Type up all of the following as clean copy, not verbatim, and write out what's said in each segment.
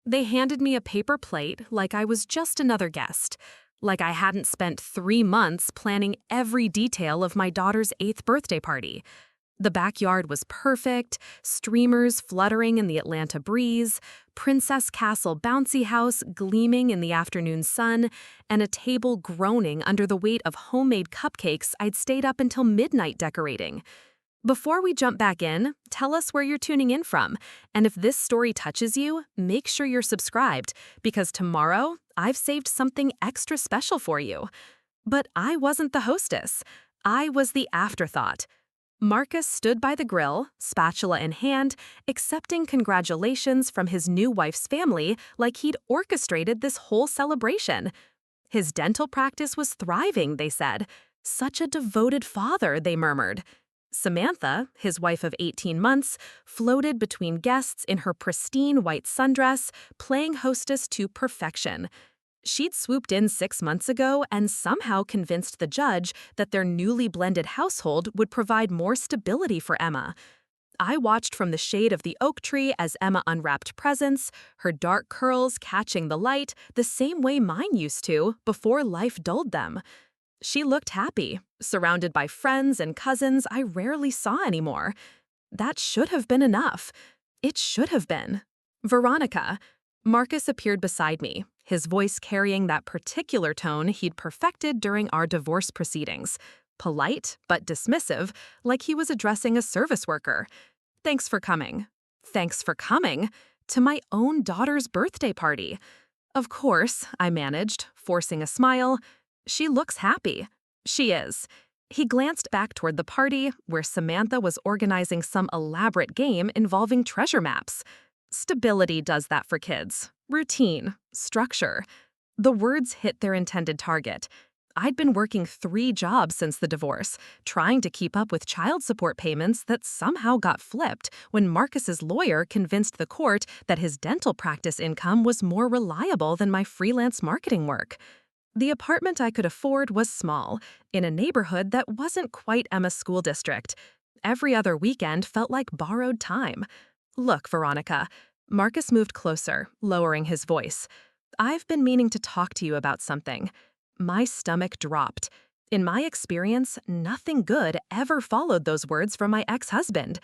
They handed me a paper plate like I was just another guest, like I hadn't spent 3 months planning every detail of my daughter's 8th birthday party. The backyard was perfect, streamers fluttering in the Atlanta breeze, Princess Castle bouncy house gleaming in the afternoon sun, and a table groaning under the weight of homemade cupcakes I'd stayed up until midnight decorating. Before we jump back in, tell us where you're tuning in from, and if this story touches you, make sure you're subscribed, because tomorrow I've saved something extra special for you. But I wasn't the hostess. I was the afterthought. Marcus stood by the grill, spatula in hand, accepting congratulations from his new wife's family like he'd orchestrated this whole celebration. His dental practice was thriving, they said. Such a devoted father, they murmured. Samantha, his wife of 18 months, floated between guests in her pristine white sundress, playing hostess to perfection. She'd swooped in 6 months ago and somehow convinced the judge that their newly blended household would provide more stability for Emma. I watched from the shade of the oak tree as Emma unwrapped presents, her dark curls catching the light the same way mine used to before life dulled them. She looked happy, surrounded by friends and cousins I rarely saw anymore. That should have been enough. It should have been. Veronica. Marcus appeared beside me, his voice carrying that particular tone he'd perfected during our divorce proceedings. Polite, but dismissive, like he was addressing a service worker. Thanks for coming. Thanks for coming? To my own daughter's birthday party. Of course, I managed, forcing a smile. She looks happy. She is. He glanced back toward the party, where Samantha was organizing some elaborate game involving treasure maps. Stability does that for kids. Routine. Structure. The words hit their intended target. I'd been working 3 jobs since the divorce, trying to keep up with child support payments that somehow got flipped when Marcus's lawyer convinced the court that his dental practice income was more reliable than my freelance marketing work. The apartment I could afford was small, in a neighborhood that wasn't quite Emma's school district. Every other weekend felt like borrowed time. Look, Veronica. Marcus moved closer, lowering his voice. I've been meaning to talk to you about something. My stomach dropped. In my experience, nothing good ever followed those words from my ex-husband.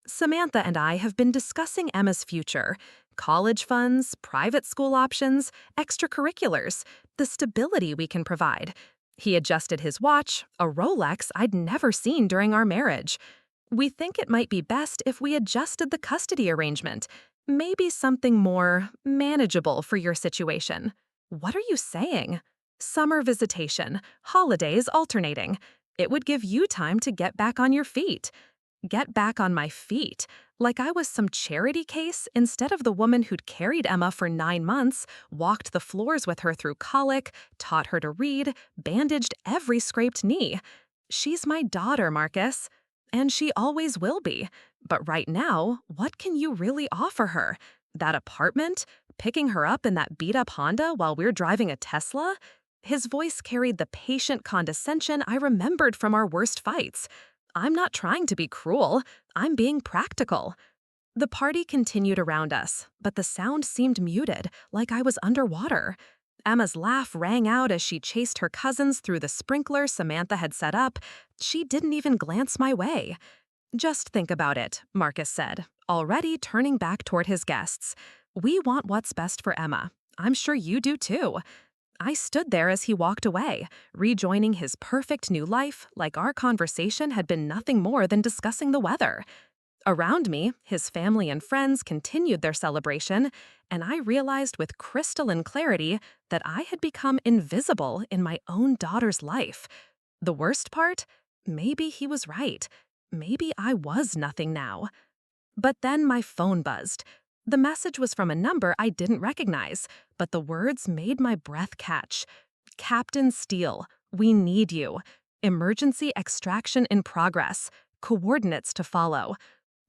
Samantha and I have been discussing Emma's future. College funds, private school options, extracurriculars, the stability we can provide. He adjusted his watch, a Rolex I'd never seen during our marriage. We think it might be best if we adjusted the custody arrangement. Maybe something more manageable for your situation. What are you saying? Summer visitation, holidays alternating. It would give you time to get back on your feet. Get back on my feet, like I was some charity case instead of the woman who'd carried Emma for 9 months, walked the floors with her through colic, taught her to read, bandaged every scraped knee. She's my daughter, Marcus. And she always will be. But right now, what can you really offer her? That apartment? Picking her up in that beat-up Honda while we're driving a Tesla? His voice carried the patient condescension I remembered from our worst fights. I'm not trying to be cruel. I'm being practical. The party continued around us, but the sound seemed muted, like I was underwater. Emma's laugh rang out as she chased her cousins through the sprinkler Samantha had set up. She didn't even glance my way. Just think about it, Marcus said, already turning back toward his guests. We want what's best for Emma. I'm sure you do too. I stood there as he walked away, rejoining his perfect new life like our conversation had been nothing more than discussing the weather. Around me, his family and friends continued their celebration, and I realized with crystalline clarity that I had become invisible in my own daughter's life. The worst part? Maybe he was right. Maybe I was nothing now. But then my phone buzzed. The message was from a number I didn't recognize, but the words made my breath catch. Captain Steele, we need you. Emergency extraction in progress. Coordinates to follow.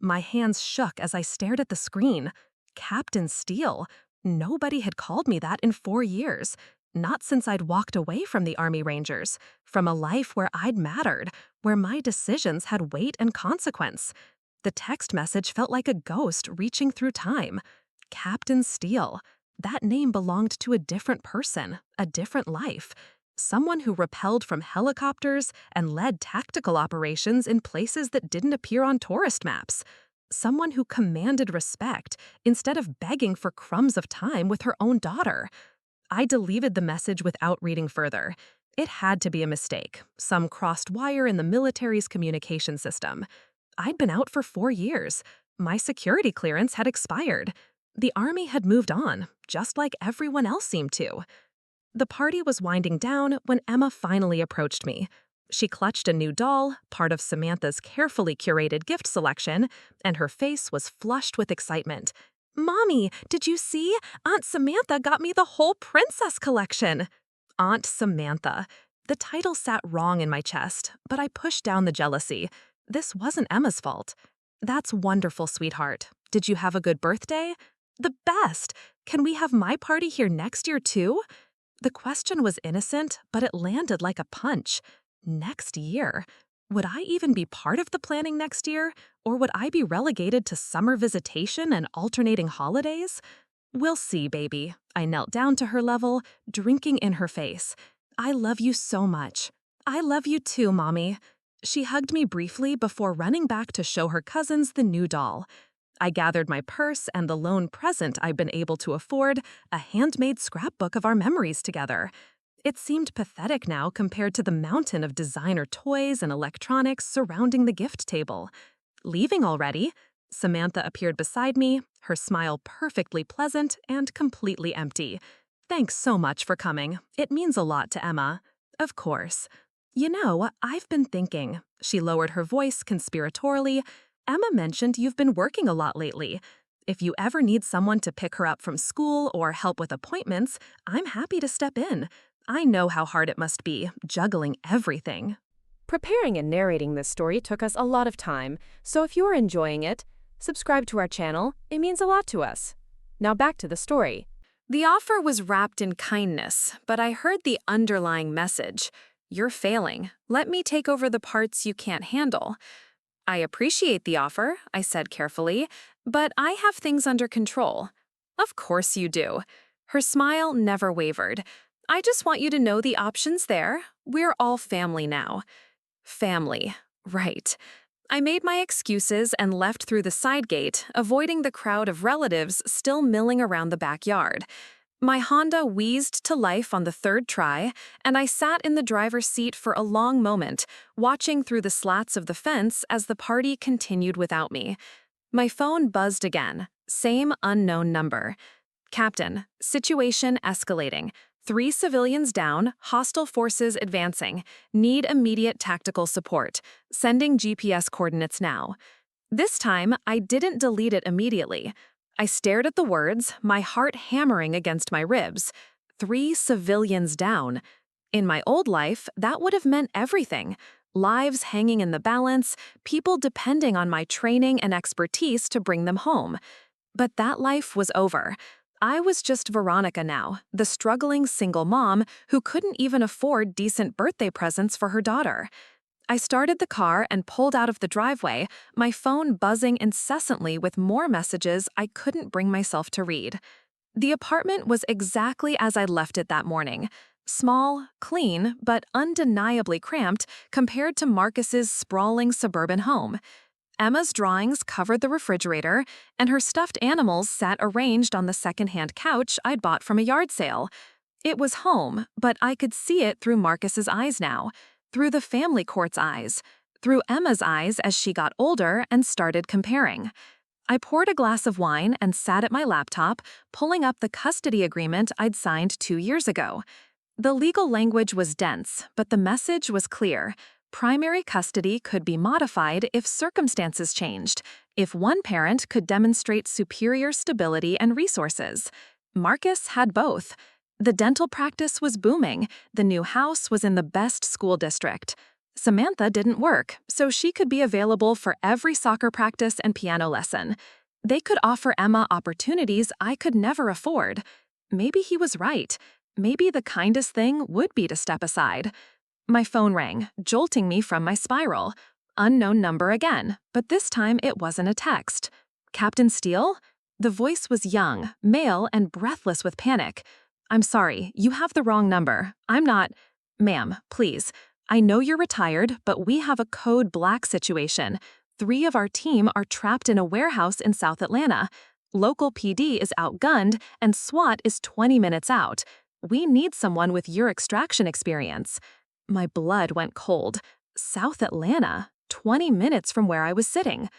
My hands shook as I stared at the screen. Captain Steele. Nobody had called me that in 4 years. Not since I'd walked away from the Army Rangers, from a life where I'd mattered, where my decisions had weight and consequence. The text message felt like a ghost reaching through time. Captain Steele. That name belonged to a different person, a different life. Someone who rappelled from helicopters and led tactical operations in places that didn't appear on tourist maps. Someone who commanded respect instead of begging for crumbs of time with her own daughter. I deleted the message without reading further. It had to be a mistake, some crossed wire in the military's communication system. I'd been out for 4 years. My security clearance had expired. The army had moved on, just like everyone else seemed to. The party was winding down when Emma finally approached me. She clutched a new doll, part of Samantha's carefully curated gift selection, and her face was flushed with excitement. "Mommy, did you see? Aunt Samantha got me the whole princess collection." Aunt Samantha. The title sat wrong in my chest, but I pushed down the jealousy. This wasn't Emma's fault. "That's wonderful, sweetheart. Did you have a good birthday?" "The best. Can we have my party here next year too?" The question was innocent, but it landed like a punch. Next year? Would I even be part of the planning next year? Or would I be relegated to summer visitation and alternating holidays? "We'll see, baby." I knelt down to her level, drinking in her face. "I love you so much." "I love you too, Mommy." She hugged me briefly before running back to show her cousins the new doll. I gathered my purse and the lone present I'd been able to afford, a handmade scrapbook of our memories together. It seemed pathetic now compared to the mountain of designer toys and electronics surrounding the gift table. "Leaving already?" Samantha appeared beside me, her smile perfectly pleasant and completely empty. "Thanks so much for coming. It means a lot to Emma." "Of course." "You know, I've been thinking." She lowered her voice conspiratorially. "Emma mentioned you've been working a lot lately. If you ever need someone to pick her up from school or help with appointments, I'm happy to step in. I know how hard it must be, juggling everything." Preparing and narrating this story took us a lot of time, so if you are enjoying it, subscribe to our channel. It means a lot to us. Now back to the story. The offer was wrapped in kindness, but I heard the underlying message. "You're failing. Let me take over the parts you can't handle." "I appreciate the offer," I said carefully, "but I have things under control." "Of course you do." Her smile never wavered. "I just want you to know the options there. We're all family now." Family. Right. I made my excuses and left through the side gate, avoiding the crowd of relatives still milling around the backyard. My Honda wheezed to life on the third try, and I sat in the driver's seat for a long moment, watching through the slats of the fence as the party continued without me. My phone buzzed again. Same unknown number. "Captain, situation escalating. 3 civilians down, hostile forces advancing. Need immediate tactical support. Sending GPS coordinates now." This time, I didn't delete it immediately. I stared at the words, my heart hammering against my ribs. 3 civilians down. In my old life, that would have meant everything. Lives hanging in the balance, people depending on my training and expertise to bring them home. But that life was over. I was just Veronica now, the struggling single mom who couldn't even afford decent birthday presents for her daughter. I started the car and pulled out of the driveway, my phone buzzing incessantly with more messages I couldn't bring myself to read. The apartment was exactly as I'd left it that morning. Small, clean, but undeniably cramped compared to Marcus's sprawling suburban home. Emma's drawings covered the refrigerator, and her stuffed animals sat arranged on the secondhand couch I'd bought from a yard sale. It was home, but I could see it through Marcus's eyes now, through the family court's eyes, through Emma's eyes as she got older and started comparing. I poured a glass of wine and sat at my laptop, pulling up the custody agreement I'd signed 2 years ago. The legal language was dense, but the message was clear. Primary custody could be modified if circumstances changed, if one parent could demonstrate superior stability and resources. Marcus had both. The dental practice was booming, the new house was in the best school district. Samantha didn't work, so she could be available for every soccer practice and piano lesson. They could offer Emma opportunities I could never afford. Maybe he was right. Maybe the kindest thing would be to step aside. My phone rang, jolting me from my spiral. Unknown number again, but this time it wasn't a text. "Captain Steele?" The voice was young, male, and breathless with panic. "I'm sorry, you have the wrong number. I'm not—" "Ma'am, please. I know you're retired, but we have a code black situation. 3 of our team are trapped in a warehouse in South Atlanta. Local PD is outgunned, and SWAT is 20 minutes out. We need someone with your extraction experience." My blood went cold. South Atlanta, 20 minutes from where I was sitting.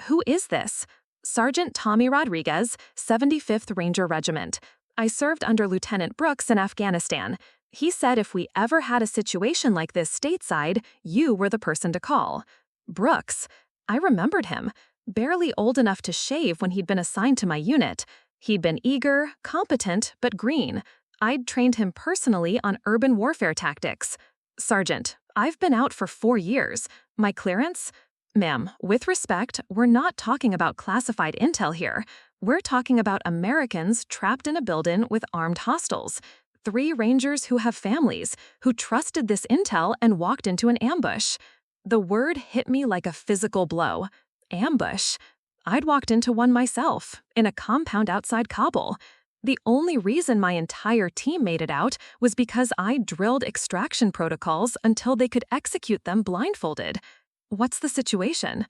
Who is this? Sergeant Tommy Rodriguez, 75th Ranger Regiment. I served under Lieutenant Brooks in Afghanistan. He said if we ever had a situation like this stateside, you were the person to call. Brooks. I remembered him. Barely old enough to shave when he'd been assigned to my unit. He'd been eager, competent, but green. I'd trained him personally on urban warfare tactics. "Sergeant, I've been out for 4 years. My clearance?" "Ma'am, with respect, we're not talking about classified intel here. We're talking about Americans trapped in a building with armed hostiles. 3 Rangers who have families, who trusted this intel and walked into an ambush." The word hit me like a physical blow. Ambush. I'd walked into one myself, in a compound outside Kabul. The only reason my entire team made it out was because I drilled extraction protocols until they could execute them blindfolded. What's the situation?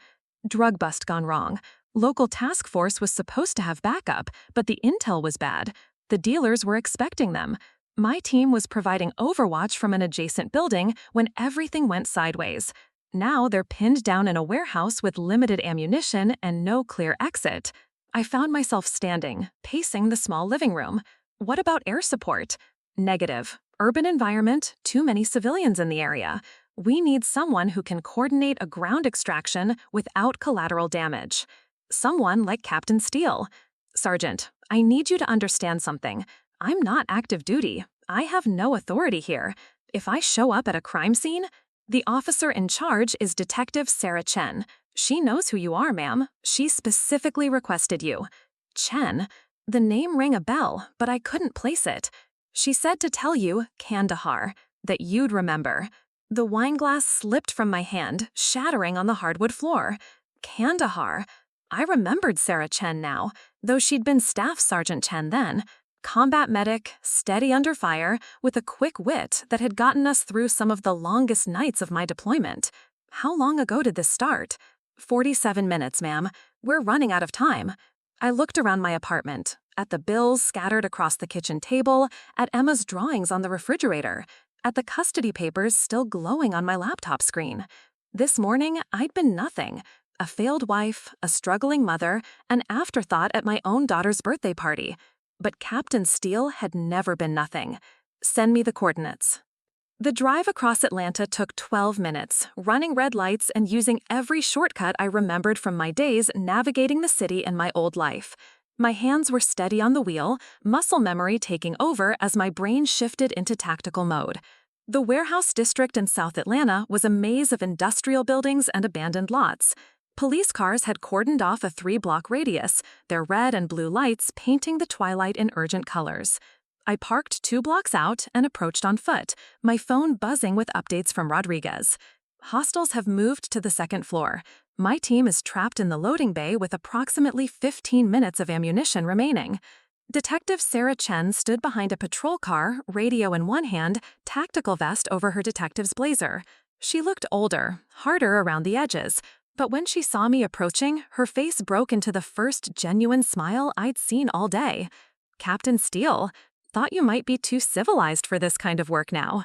Drug bust gone wrong. Local task force was supposed to have backup, but the intel was bad. The dealers were expecting them. My team was providing overwatch from an adjacent building when everything went sideways. Now they're pinned down in a warehouse with limited ammunition and no clear exit. I found myself standing, pacing the small living room. What about air support? Negative. Urban environment, too many civilians in the area. We need someone who can coordinate a ground extraction without collateral damage. Someone like Captain Steele. "Sergeant, I need you to understand something. I'm not active duty. I have no authority here. If I show up at a crime scene, the officer in charge is Detective Sarah Chen. She knows who you are, ma'am. She specifically requested you." Chen? The name rang a bell, but I couldn't place it. "She said to tell you, Kandahar, that you'd remember." The wineglass slipped from my hand, shattering on the hardwood floor. Kandahar. I remembered Sarah Chen now, though she'd been Staff Sergeant Chen then. Combat medic, steady under fire, with a quick wit that had gotten us through some of the longest nights of my deployment. How long ago did this start? 47 minutes, ma'am. We're running out of time. I looked around my apartment, at the bills scattered across the kitchen table, at Emma's drawings on the refrigerator, at the custody papers still glowing on my laptop screen. This morning, I'd been nothing. A failed wife, a struggling mother, an afterthought at my own daughter's birthday party. But Captain Steele had never been nothing. "Send me the coordinates." The drive across Atlanta took 12 minutes, running red lights and using every shortcut I remembered from my days navigating the city in my old life. My hands were steady on the wheel, muscle memory taking over as my brain shifted into tactical mode. The warehouse district in South Atlanta was a maze of industrial buildings and abandoned lots. Police cars had cordoned off a 3-block radius, their red and blue lights painting the twilight in urgent colors. I parked 2 blocks out and approached on foot, my phone buzzing with updates from Rodriguez. "Hostiles have moved to the 2nd floor. My team is trapped in the loading bay with approximately 15 minutes of ammunition remaining." Detective Sarah Chen stood behind a patrol car, radio in one hand, tactical vest over her detective's blazer. She looked older, harder around the edges, but when she saw me approaching, her face broke into the first genuine smile I'd seen all day. "Captain Steele, thought you might be too civilized for this kind of work now."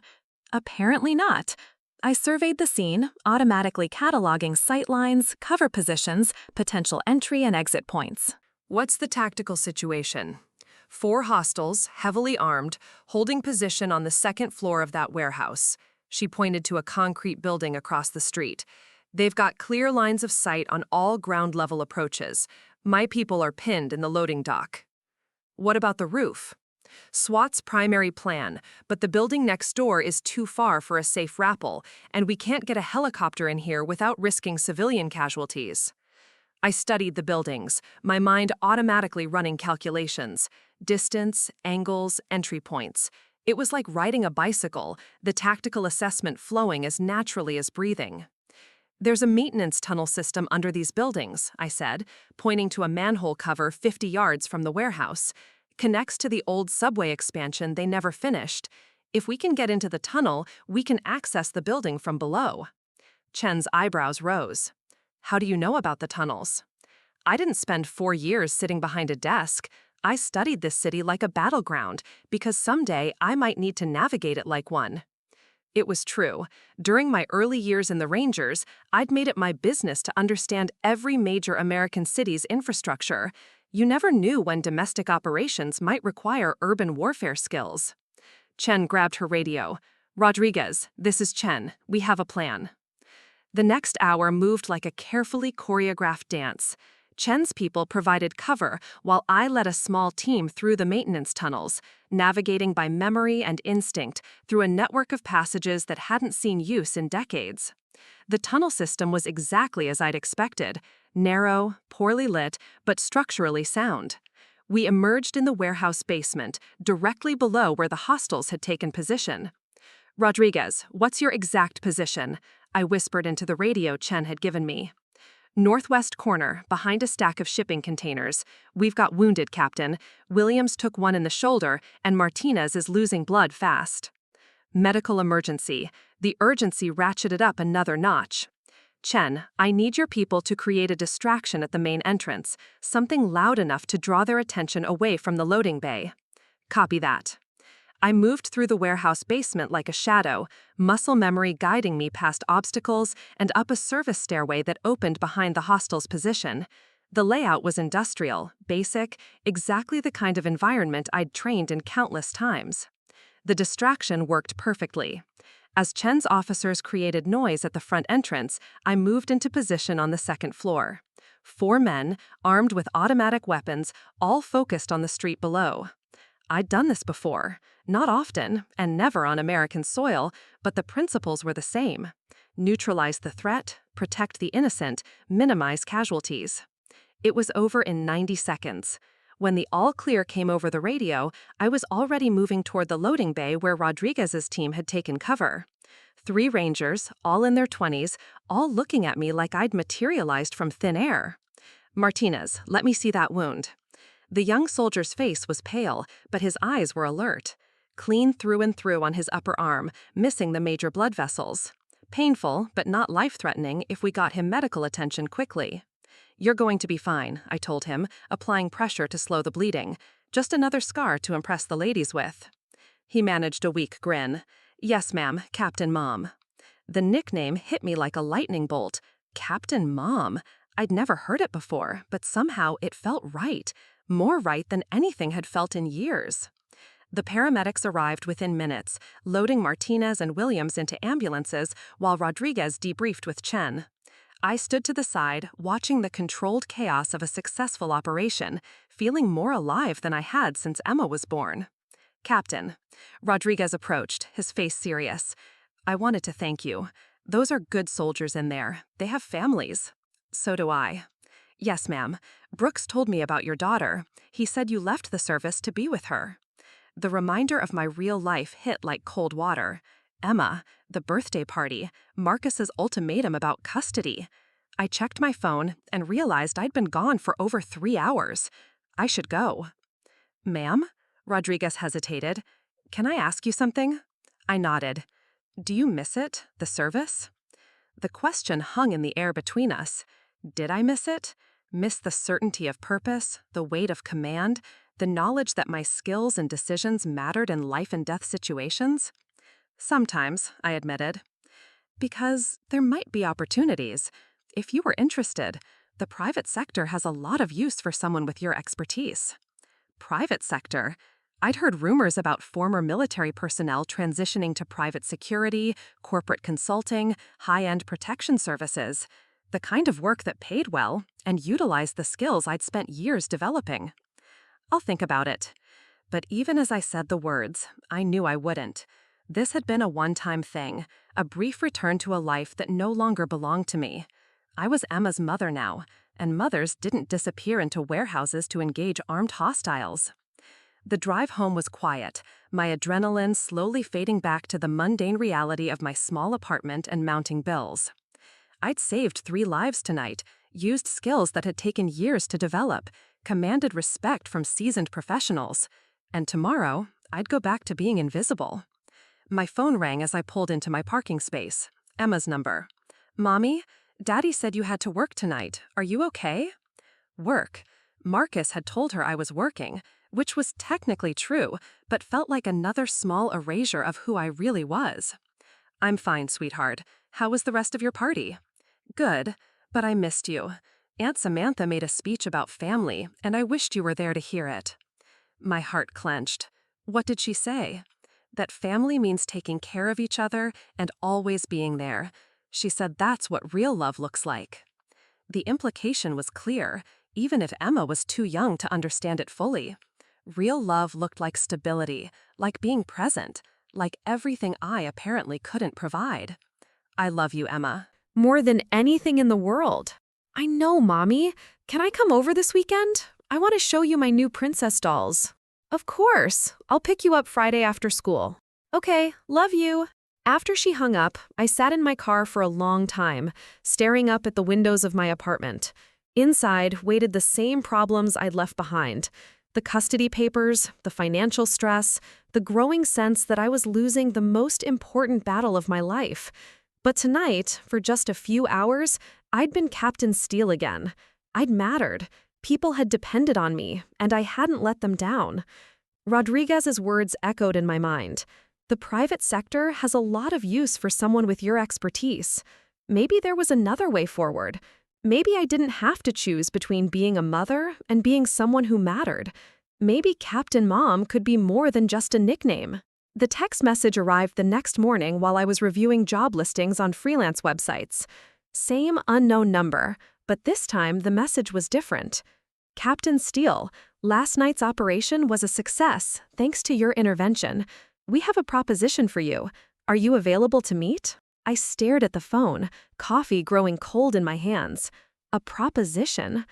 Apparently not. I surveyed the scene, automatically cataloging sight lines, cover positions, potential entry and exit points. What's the tactical situation? 4 hostiles, heavily armed, holding position on the 2nd floor of that warehouse. She pointed to a concrete building across the street. They've got clear lines of sight on all ground-level approaches. My people are pinned in the loading dock. What about the roof? SWAT's primary plan, but the building next door is too far for a safe rappel, and we can't get a helicopter in here without risking civilian casualties. I studied the buildings, my mind automatically running calculations, distance, angles, entry points. It was like riding a bicycle, the tactical assessment flowing as naturally as breathing. There's a maintenance tunnel system under these buildings, I said, pointing to a manhole cover 50 yards from the warehouse. Connects to the old subway expansion they never finished. If we can get into the tunnel, we can access the building from below. Chen's eyebrows rose. How do you know about the tunnels? I didn't spend 4 years sitting behind a desk. I studied this city like a battleground because someday I might need to navigate it like one. It was true. During my early years in the Rangers, I'd made it my business to understand every major American city's infrastructure. You never knew when domestic operations might require urban warfare skills. Chen grabbed her radio. Rodriguez, this is Chen. We have a plan. The next hour moved like a carefully choreographed dance. Chen's people provided cover while I led a small team through the maintenance tunnels, navigating by memory and instinct through a network of passages that hadn't seen use in decades. The tunnel system was exactly as I'd expected, narrow, poorly lit, but structurally sound. We emerged in the warehouse basement, directly below where the hostels had taken position. Rodriguez, what's your exact position? I whispered into the radio Chen had given me. Northwest corner, behind a stack of shipping containers. We've got wounded, Captain. Williams took one in the shoulder, and Martinez is losing blood fast. Medical emergency. The urgency ratcheted up another notch. Chen, I need your people to create a distraction at the main entrance, something loud enough to draw their attention away from the loading bay. Copy that. I moved through the warehouse basement like a shadow, muscle memory guiding me past obstacles and up a service stairway that opened behind the hostel's position. The layout was industrial, basic, exactly the kind of environment I'd trained in countless times. The distraction worked perfectly. As Chen's officers created noise at the front entrance, I moved into position on the second floor. 4 men, armed with automatic weapons, all focused on the street below. I'd done this before, not often, and never on American soil, but the principles were the same. Neutralize the threat, protect the innocent, minimize casualties. It was over in 90 seconds. When the all-clear came over the radio, I was already moving toward the loading bay where Rodriguez's team had taken cover. 3 Rangers, all in their 20s, all looking at me like I'd materialized from thin air. Martinez, let me see that wound. The young soldier's face was pale, but his eyes were alert. Clean through and through on his upper arm, missing the major blood vessels. Painful, but not life-threatening if we got him medical attention quickly. You're going to be fine, I told him, applying pressure to slow the bleeding. Just another scar to impress the ladies with. He managed a weak grin. Yes, ma'am, Captain Mom. The nickname hit me like a lightning bolt. Captain Mom. I'd never heard it before, but somehow it felt right. More right than anything had felt in years. The paramedics arrived within minutes, loading Martinez and Williams into ambulances while Rodriguez debriefed with Chen. I stood to the side, watching the controlled chaos of a successful operation, feeling more alive than I had since Emma was born. Captain. Rodriguez approached, his face serious. I wanted to thank you. Those are good soldiers in there. They have families. So do I. Yes, ma'am. Brooks told me about your daughter. He said you left the service to be with her. The reminder of my real life hit like cold water. Emma, the birthday party, Marcus's ultimatum about custody. I checked my phone and realized I'd been gone for over 3 hours. I should go. Ma'am? Rodriguez hesitated. Can I ask you something? I nodded. Do you miss it, the service? The question hung in the air between us. Did I miss it? Miss the certainty of purpose, the weight of command, the knowledge that my skills and decisions mattered in life and death situations? Sometimes, I admitted. Because there might be opportunities. If you were interested, the private sector has a lot of use for someone with your expertise. Private sector? I'd heard rumors about former military personnel transitioning to private security, corporate consulting, high-end protection services. The kind of work that paid well and utilized the skills I'd spent years developing. I'll think about it. But even as I said the words, I knew I wouldn't. This had been a one-time thing, a brief return to a life that no longer belonged to me. I was Emma's mother now, and mothers didn't disappear into warehouses to engage armed hostiles. The drive home was quiet, my adrenaline slowly fading back to the mundane reality of my small apartment and mounting bills. I'd saved 3 lives tonight, used skills that had taken years to develop, commanded respect from seasoned professionals. And tomorrow, I'd go back to being invisible. My phone rang as I pulled into my parking space. Emma's number. "Mommy, Daddy said you had to work tonight. Are you okay?" Work. Marcus had told her I was working, which was technically true, but felt like another small erasure of who I really was. "I'm fine, sweetheart. How was the rest of your party?" "Good, but I missed you. Aunt Samantha made a speech about family, and I wished you were there to hear it." My heart clenched. What did she say? That family means taking care of each other and always being there. She said that's what real love looks like. The implication was clear, even if Emma was too young to understand it fully. Real love looked like stability, like being present, like everything I apparently couldn't provide. "I love you, Emma." More than anything in the world. "I know, Mommy. Can I come over this weekend? I want to show you my new princess dolls." "Of course. I'll pick you up Friday after school." "Okay, love you." After she hung up, I sat in my car for a long time, staring up at the windows of my apartment. Inside waited the same problems I'd left behind. The custody papers, the financial stress, the growing sense that I was losing the most important battle of my life. But tonight, for just a few hours, I'd been Captain Steele again. I'd mattered. People had depended on me, and I hadn't let them down. Rodriguez's words echoed in my mind. The private sector has a lot of use for someone with your expertise. Maybe there was another way forward. Maybe I didn't have to choose between being a mother and being someone who mattered. Maybe Captain Mom could be more than just a nickname. The text message arrived the next morning while I was reviewing job listings on freelance websites. Same unknown number, but this time the message was different. "Captain Steele, last night's operation was a success, thanks to your intervention. We have a proposition for you. Are you available to meet?" I stared at the phone, coffee growing cold in my hands. A proposition?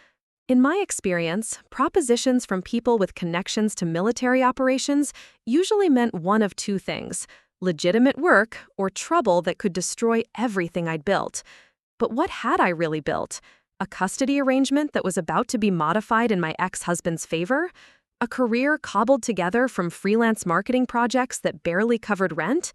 In my experience, propositions from people with connections to military operations usually meant one of two things: legitimate work or trouble that could destroy everything I'd built. But what had I really built? A custody arrangement that was about to be modified in my ex-husband's favor? A career cobbled together from freelance marketing projects that barely covered rent?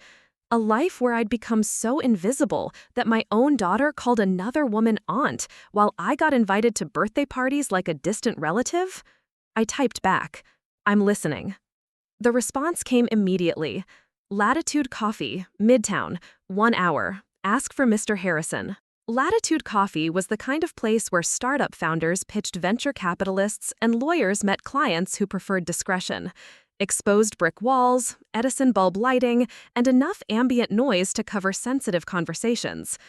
A life where I'd become so invisible that my own daughter called another woman aunt while I got invited to birthday parties like a distant relative? I typed back, "I'm listening." The response came immediately. "Latitude Coffee, Midtown, 1 hour. Ask for Mr. Harrison." Latitude Coffee was the kind of place where startup founders pitched venture capitalists and lawyers met clients who preferred discretion. Exposed brick walls, Edison bulb lighting, and enough ambient noise to cover sensitive conversations.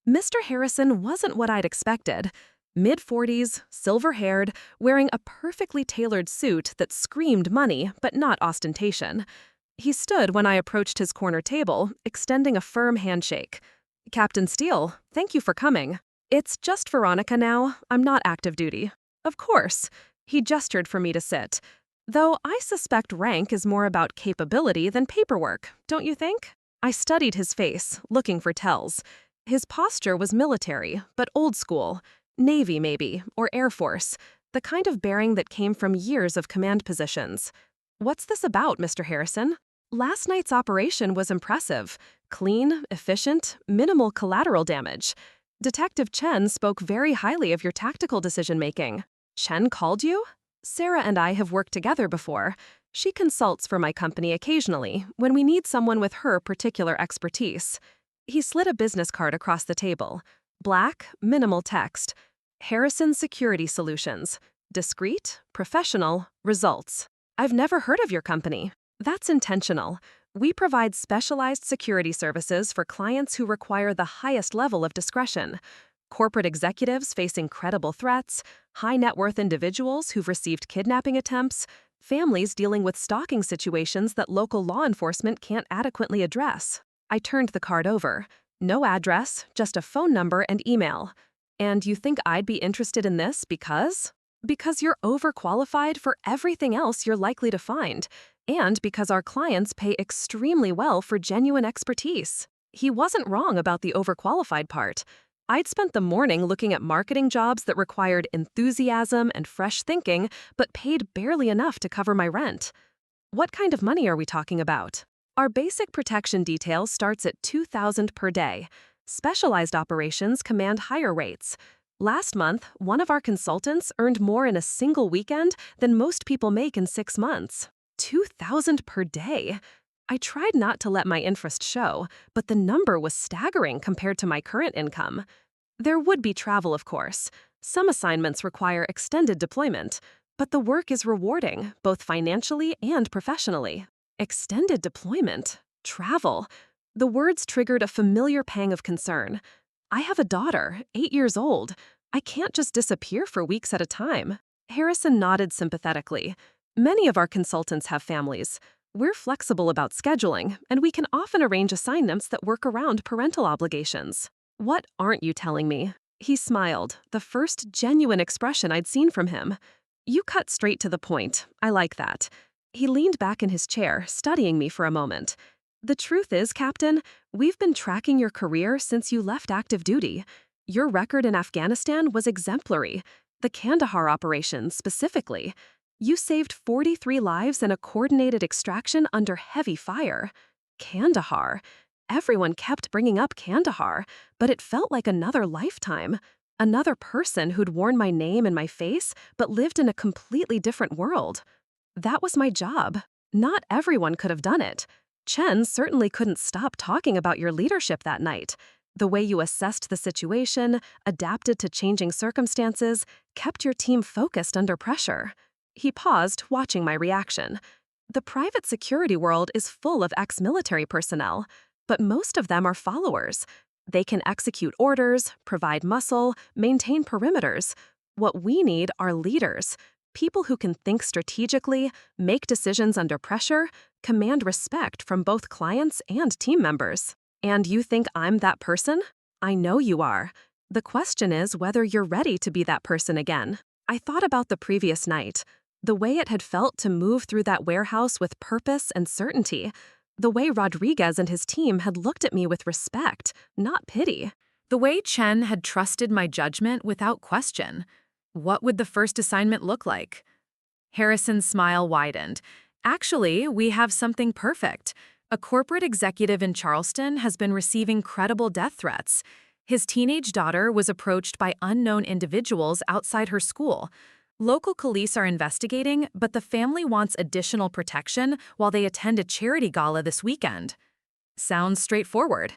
Mr. Harrison wasn't what I'd expected. Mid-40s, silver-haired, wearing a perfectly tailored suit that screamed money but not ostentation. He stood when I approached his corner table, extending a firm handshake. "Captain Steele, thank you for coming. It's just Veronica now. I'm not active duty." "Of course." He gestured for me to sit. "Though I suspect rank is more about capability than paperwork, don't you think?" I studied his face, looking for tells. His posture was military, but old school. Navy, maybe, or Air Force. The kind of bearing that came from years of command positions. "What's this about, Mr. Harrison?" "Last night's operation was impressive. Clean, efficient, minimal collateral damage. Detective Chen spoke very highly of your tactical decision-making." "Chen called you?" "Sarah and I have worked together before. She consults for my company occasionally when we need someone with her particular expertise." He slid a business card across the table. Black, minimal text. "Harrison Security Solutions. Discreet, professional, results." "I've never heard of your company." "That's intentional. We provide specialized security services for clients who require the highest level of discretion. Corporate executives facing credible threats, high net worth individuals who've received kidnapping attempts, families dealing with stalking situations that local law enforcement can't adequately address." I turned the card over. No address, just a phone number and email. "And you think I'd be interested in this because?" "Because you're overqualified for everything else you're likely to find, and because our clients pay extremely well for genuine expertise." He wasn't wrong about the overqualified part. I'd spent the morning looking at marketing jobs that required enthusiasm and fresh thinking, but paid barely enough to cover my rent. What kind of money are we talking about? Our basic protection detail starts at $2,000 per day. Specialized operations command higher rates. Last month, one of our consultants earned more in a single weekend than most people make in 6 months. $2,000 per day. I tried not to let my interest show, but the number was staggering compared to my current income. There would be travel, of course. Some assignments require extended deployment, but the work is rewarding, both financially and professionally. Extended deployment? Travel? The words triggered a familiar pang of concern. I have a daughter, 8 years old. I can't just disappear for weeks at a time. Harrison nodded sympathetically. Many of our consultants have families. We're flexible about scheduling, and we can often arrange assignments that work around parental obligations. What aren't you telling me? He smiled, the first genuine expression I'd seen from him. You cut straight to the point. I like that. He leaned back in his chair, studying me for a moment. The truth is, Captain, we've been tracking your career since you left active duty. Your record in Afghanistan was exemplary. The Kandahar operation, specifically. You saved 43 lives in a coordinated extraction under heavy fire. Kandahar. Everyone kept bringing up Kandahar, but it felt like another lifetime. Another person who'd worn my name and my face, but lived in a completely different world. That was my job. Not everyone could have done it. Chen certainly couldn't stop talking about your leadership that night. The way you assessed the situation, adapted to changing circumstances, kept your team focused under pressure. He paused, watching my reaction. The private security world is full of ex-military personnel, but most of them are followers. They can execute orders, provide muscle, maintain perimeters. What we need are leaders, people who can think strategically, make decisions under pressure, command respect from both clients and team members. And you think I'm that person? I know you are. The question is whether you're ready to be that person again. I thought about the previous night, the way it had felt to move through that warehouse with purpose and certainty, the way Rodriguez and his team had looked at me with respect, not pity, the way Chen had trusted my judgment without question. What would the first assignment look like? Harrison's smile widened. Actually, we have something perfect. A corporate executive in Charleston has been receiving credible death threats. His teenage daughter was approached by unknown individuals outside her school. Local police are investigating, but the family wants additional protection while they attend a charity gala this weekend. Sounds straightforward.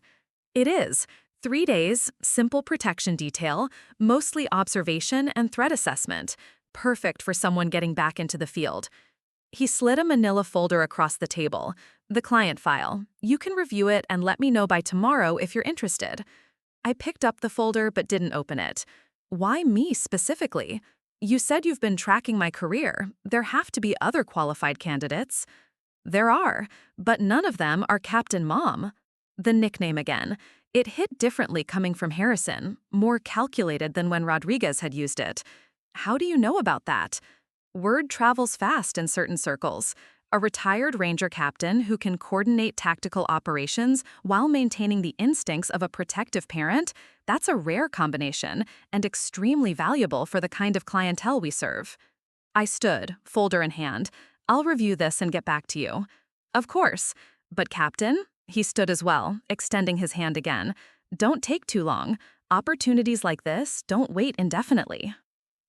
It is. 3 days, simple protection detail, mostly observation and threat assessment. Perfect for someone getting back into the field. He slid a manila folder across the table. The client file. You can review it and let me know by tomorrow if you're interested. I picked up the folder but didn't open it. Why me specifically? You said you've been tracking my career. There have to be other qualified candidates. There are, but none of them are Captain Mom. The nickname again. It hit differently coming from Harrison, more calculated than when Rodriguez had used it. How do you know about that? Word travels fast in certain circles. A retired Ranger captain who can coordinate tactical operations while maintaining the instincts of a protective parent, that's a rare combination and extremely valuable for the kind of clientele we serve. I stood, folder in hand. I'll review this and get back to you. Of course. But Captain? He stood as well, extending his hand again. Don't take too long. Opportunities like this don't wait indefinitely.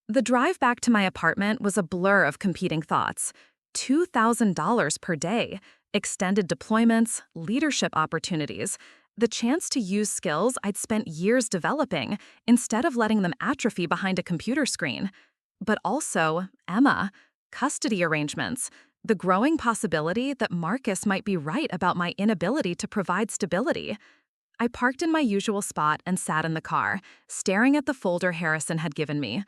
The drive back to my apartment was a blur of competing thoughts. $2,000 per day, extended deployments, leadership opportunities, the chance to use skills I'd spent years developing instead of letting them atrophy behind a computer screen. But also, Emma, custody arrangements, the growing possibility that Marcus might be right about my inability to provide stability. I parked in my usual spot and sat in the car, staring at the folder Harrison had given me.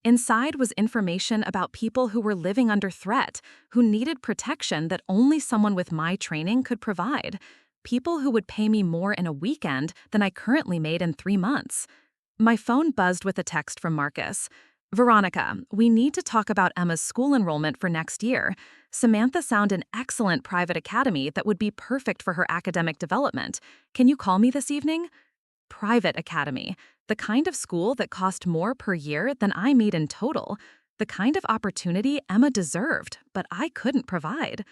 Inside was information about people who were living under threat, who needed protection that only someone with my training could provide. People who would pay me more in a weekend than I currently made in 3 months. My phone buzzed with a text from Marcus. Veronica, we need to talk about Emma's school enrollment for next year. Samantha found an excellent private academy that would be perfect for her academic development. Can you call me this evening? Private academy, the kind of school that cost more per year than I made in total, the kind of opportunity Emma deserved, but I couldn't provide.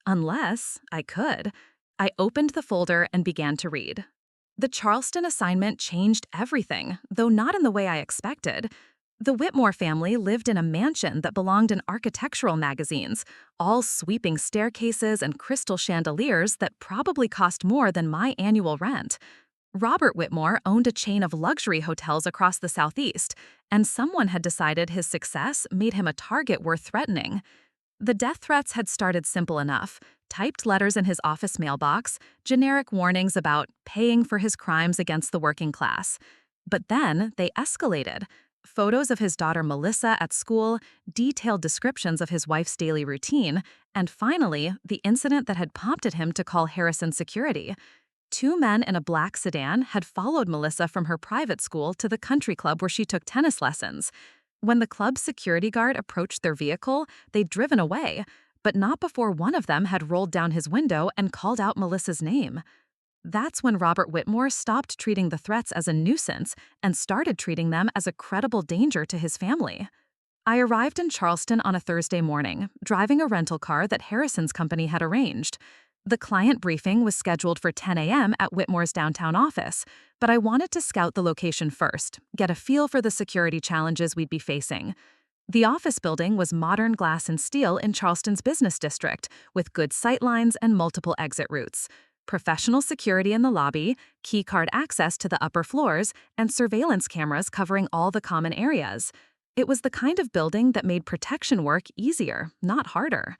Unless I could. I opened the folder and began to read. The Charleston assignment changed everything, though not in the way I expected. The Whitmore family lived in a mansion that belonged in architectural magazines, all sweeping staircases and crystal chandeliers that probably cost more than my annual rent. Robert Whitmore owned a chain of luxury hotels across the Southeast, and someone had decided his success made him a target worth threatening. The death threats had started simple enough: typed letters in his office mailbox, generic warnings about paying for his crimes against the working class. But then they escalated. Photos of his daughter Melissa at school, detailed descriptions of his wife's daily routine, and finally, the incident that had prompted him to call Harrison Security. Two men in a black sedan had followed Melissa from her private school to the country club where she took tennis lessons. When the club's security guard approached their vehicle, they'd driven away, but not before one of them had rolled down his window and called out Melissa's name. That's when Robert Whitmore stopped treating the threats as a nuisance and started treating them as a credible danger to his family. I arrived in Charleston on a Thursday morning, driving a rental car that Harrison's company had arranged. The client briefing was scheduled for 10 a.m. at Whitmore's downtown office, but I wanted to scout the location first, get a feel for the security challenges we'd be facing. The office building was modern glass and steel in Charleston's business district, with good sightlines and multiple exit routes. Professional security in the lobby, keycard access to the upper floors, and surveillance cameras covering all the common areas. It was the kind of building that made protection work easier, not harder.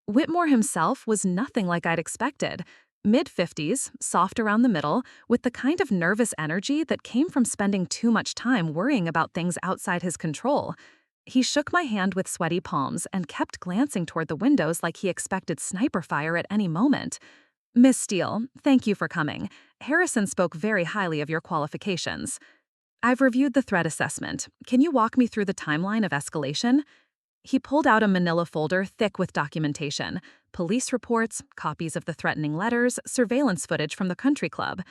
Whitmore himself was nothing like I'd expected. Mid-50s, soft around the middle, with the kind of nervous energy that came from spending too much time worrying about things outside his control. He shook my hand with sweaty palms and kept glancing toward the windows like he expected sniper fire at any moment. "Miss Steele, thank you for coming. Harrison spoke very highly of your qualifications. I've reviewed the threat assessment. Can you walk me through the timeline of escalation?" He pulled out a manila folder thick with documentation: police reports, copies of the threatening letters, surveillance footage from the country club.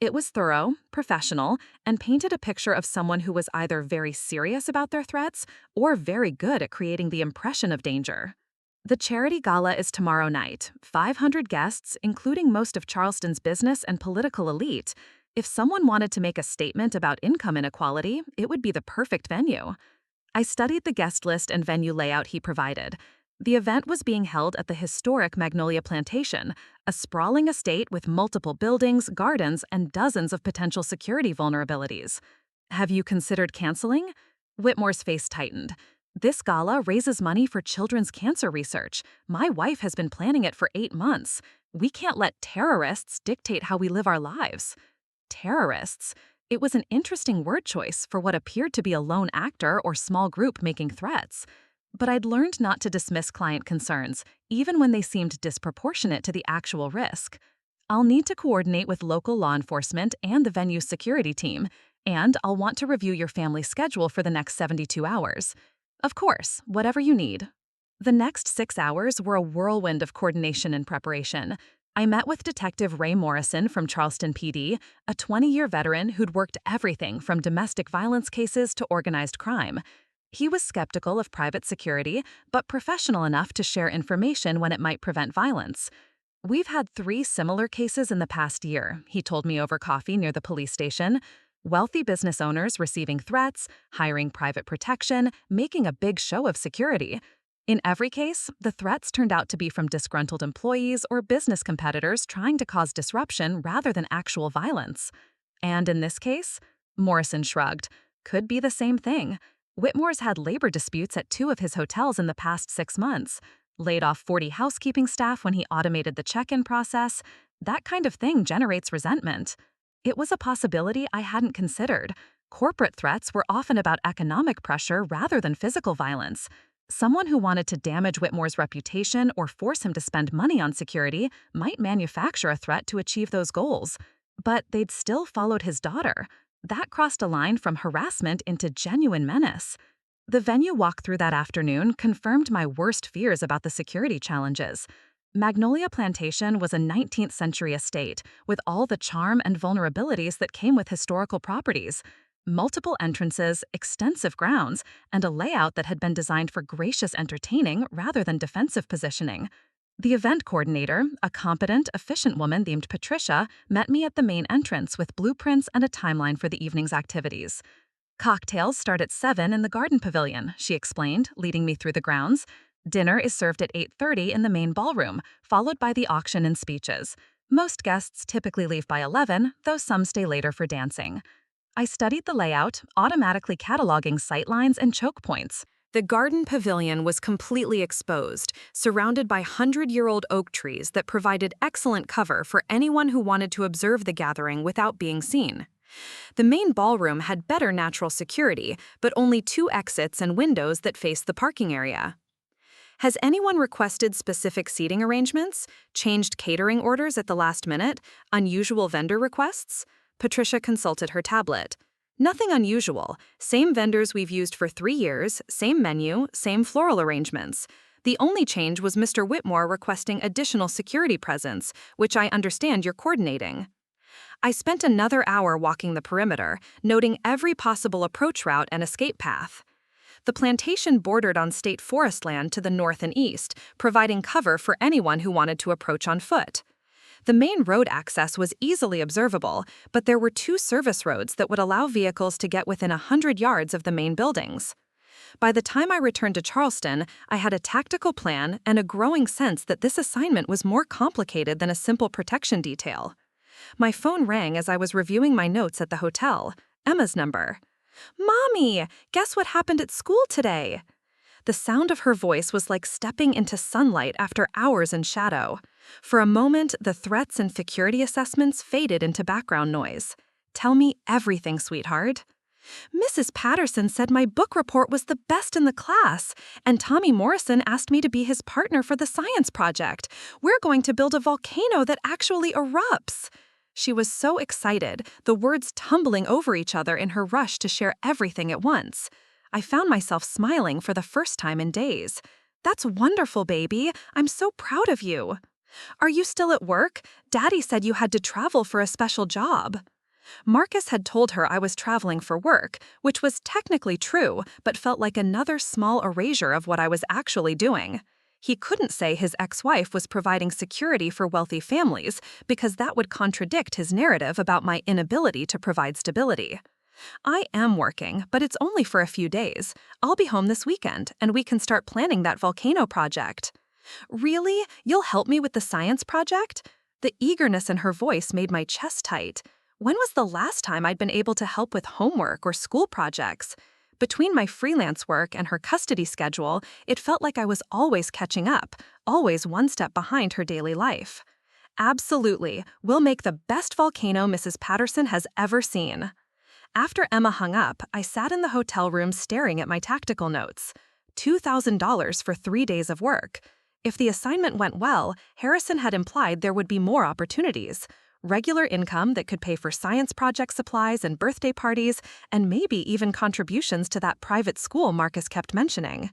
It was thorough, professional, and painted a picture of someone who was either very serious about their threats or very good at creating the impression of danger. The charity gala is tomorrow night. 500 guests, including most of Charleston's business and political elite. If someone wanted to make a statement about income inequality, it would be the perfect venue. I studied the guest list and venue layout he provided. The event was being held at the historic Magnolia Plantation, a sprawling estate with multiple buildings, gardens, and dozens of potential security vulnerabilities. "Have you considered canceling?" Whitmore's face tightened. "This gala raises money for children's cancer research. My wife has been planning it for 8 months. We can't let terrorists dictate how we live our lives." Terrorists. It was an interesting word choice for what appeared to be a lone actor or small group making threats. But I'd learned not to dismiss client concerns, even when they seemed disproportionate to the actual risk. "I'll need to coordinate with local law enforcement and the venue's security team, and I'll want to review your family's schedule for the next 72 hours. "Of course, whatever you need." The next 6 hours were a whirlwind of coordination and preparation. I met with Detective Ray Morrison from Charleston PD, a 20-year veteran who'd worked everything from domestic violence cases to organized crime. He was skeptical of private security, but professional enough to share information when it might prevent violence. "We've had 3 similar cases in the past year," he told me over coffee near the police station. "Wealthy business owners receiving threats, hiring private protection, making a big show of security. In every case, the threats turned out to be from disgruntled employees or business competitors trying to cause disruption rather than actual violence." "And in this case?" Morrison shrugged. "Could be the same thing. Whitmore's had labor disputes at 2 of his hotels in the past 6 months. Laid off 40 housekeeping staff when he automated the check-in process. That kind of thing generates resentment." It was a possibility I hadn't considered. Corporate threats were often about economic pressure rather than physical violence. Someone who wanted to damage Whitmore's reputation or force him to spend money on security might manufacture a threat to achieve those goals. But they'd still followed his daughter. That crossed a line from harassment into genuine menace. The venue walkthrough that afternoon confirmed my worst fears about the security challenges. Magnolia Plantation was a 19th century estate with all the charm and vulnerabilities that came with historical properties. Multiple entrances, extensive grounds, and a layout that had been designed for gracious entertaining rather than defensive positioning. The event coordinator, a competent, efficient woman named Patricia, met me at the main entrance with blueprints and a timeline for the evening's activities. Cocktails start at 7 in the garden pavilion, she explained, leading me through the grounds. Dinner is served at 8:30 in the main ballroom, followed by the auction and speeches. Most guests typically leave by 11, though some stay later for dancing. I studied the layout, automatically cataloging sightlines and choke points. The garden pavilion was completely exposed, surrounded by 100-year-old oak trees that provided excellent cover for anyone who wanted to observe the gathering without being seen. The main ballroom had better natural security, but only 2 exits and windows that faced the parking area. Has anyone requested specific seating arrangements, changed catering orders at the last minute, unusual vendor requests? Patricia consulted her tablet. Nothing unusual. Same vendors we've used for 3 years, same menu, same floral arrangements. The only change was Mr. Whitmore requesting additional security presence, which I understand you're coordinating. I spent another hour walking the perimeter, noting every possible approach route and escape path. The plantation bordered on state forest land to the north and east, providing cover for anyone who wanted to approach on foot. The main road access was easily observable, but there were 2 service roads that would allow vehicles to get within 100 yards of the main buildings. By the time I returned to Charleston, I had a tactical plan and a growing sense that this assignment was more complicated than a simple protection detail. My phone rang as I was reviewing my notes at the hotel. Emma's number. "Mommy, guess what happened at school today?" The sound of her voice was like stepping into sunlight after hours in shadow. For a moment, the threats and security assessments faded into background noise. "Tell me everything, sweetheart." "Mrs. Patterson said my book report was the best in the class, and Tommy Morrison asked me to be his partner for the science project. We're going to build a volcano that actually erupts." She was so excited, the words tumbling over each other in her rush to share everything at once. I found myself smiling for the first time in days. "That's wonderful, baby. I'm so proud of you." "Are you still at work? Daddy said you had to travel for a special job." Marcus had told her I was traveling for work, which was technically true, but felt like another small erasure of what I was actually doing. He couldn't say his ex-wife was providing security for wealthy families because that would contradict his narrative about my inability to provide stability. "I am working, but it's only for a few days. I'll be home this weekend, and we can start planning that volcano project." "Really? You'll help me with the science project?" The eagerness in her voice made my chest tight. When was the last time I'd been able to help with homework or school projects? Between my freelance work and her custody schedule, it felt like I was always catching up, always one step behind her daily life. "Absolutely. We'll make the best volcano Mrs. Patterson has ever seen." After Emma hung up, I sat in the hotel room staring at my tactical notes. $2,000 for 3 days of work. If the assignment went well, Harrison had implied there would be more opportunities. Regular income that could pay for science project supplies and birthday parties, and maybe even contributions to that private school Marcus kept mentioning.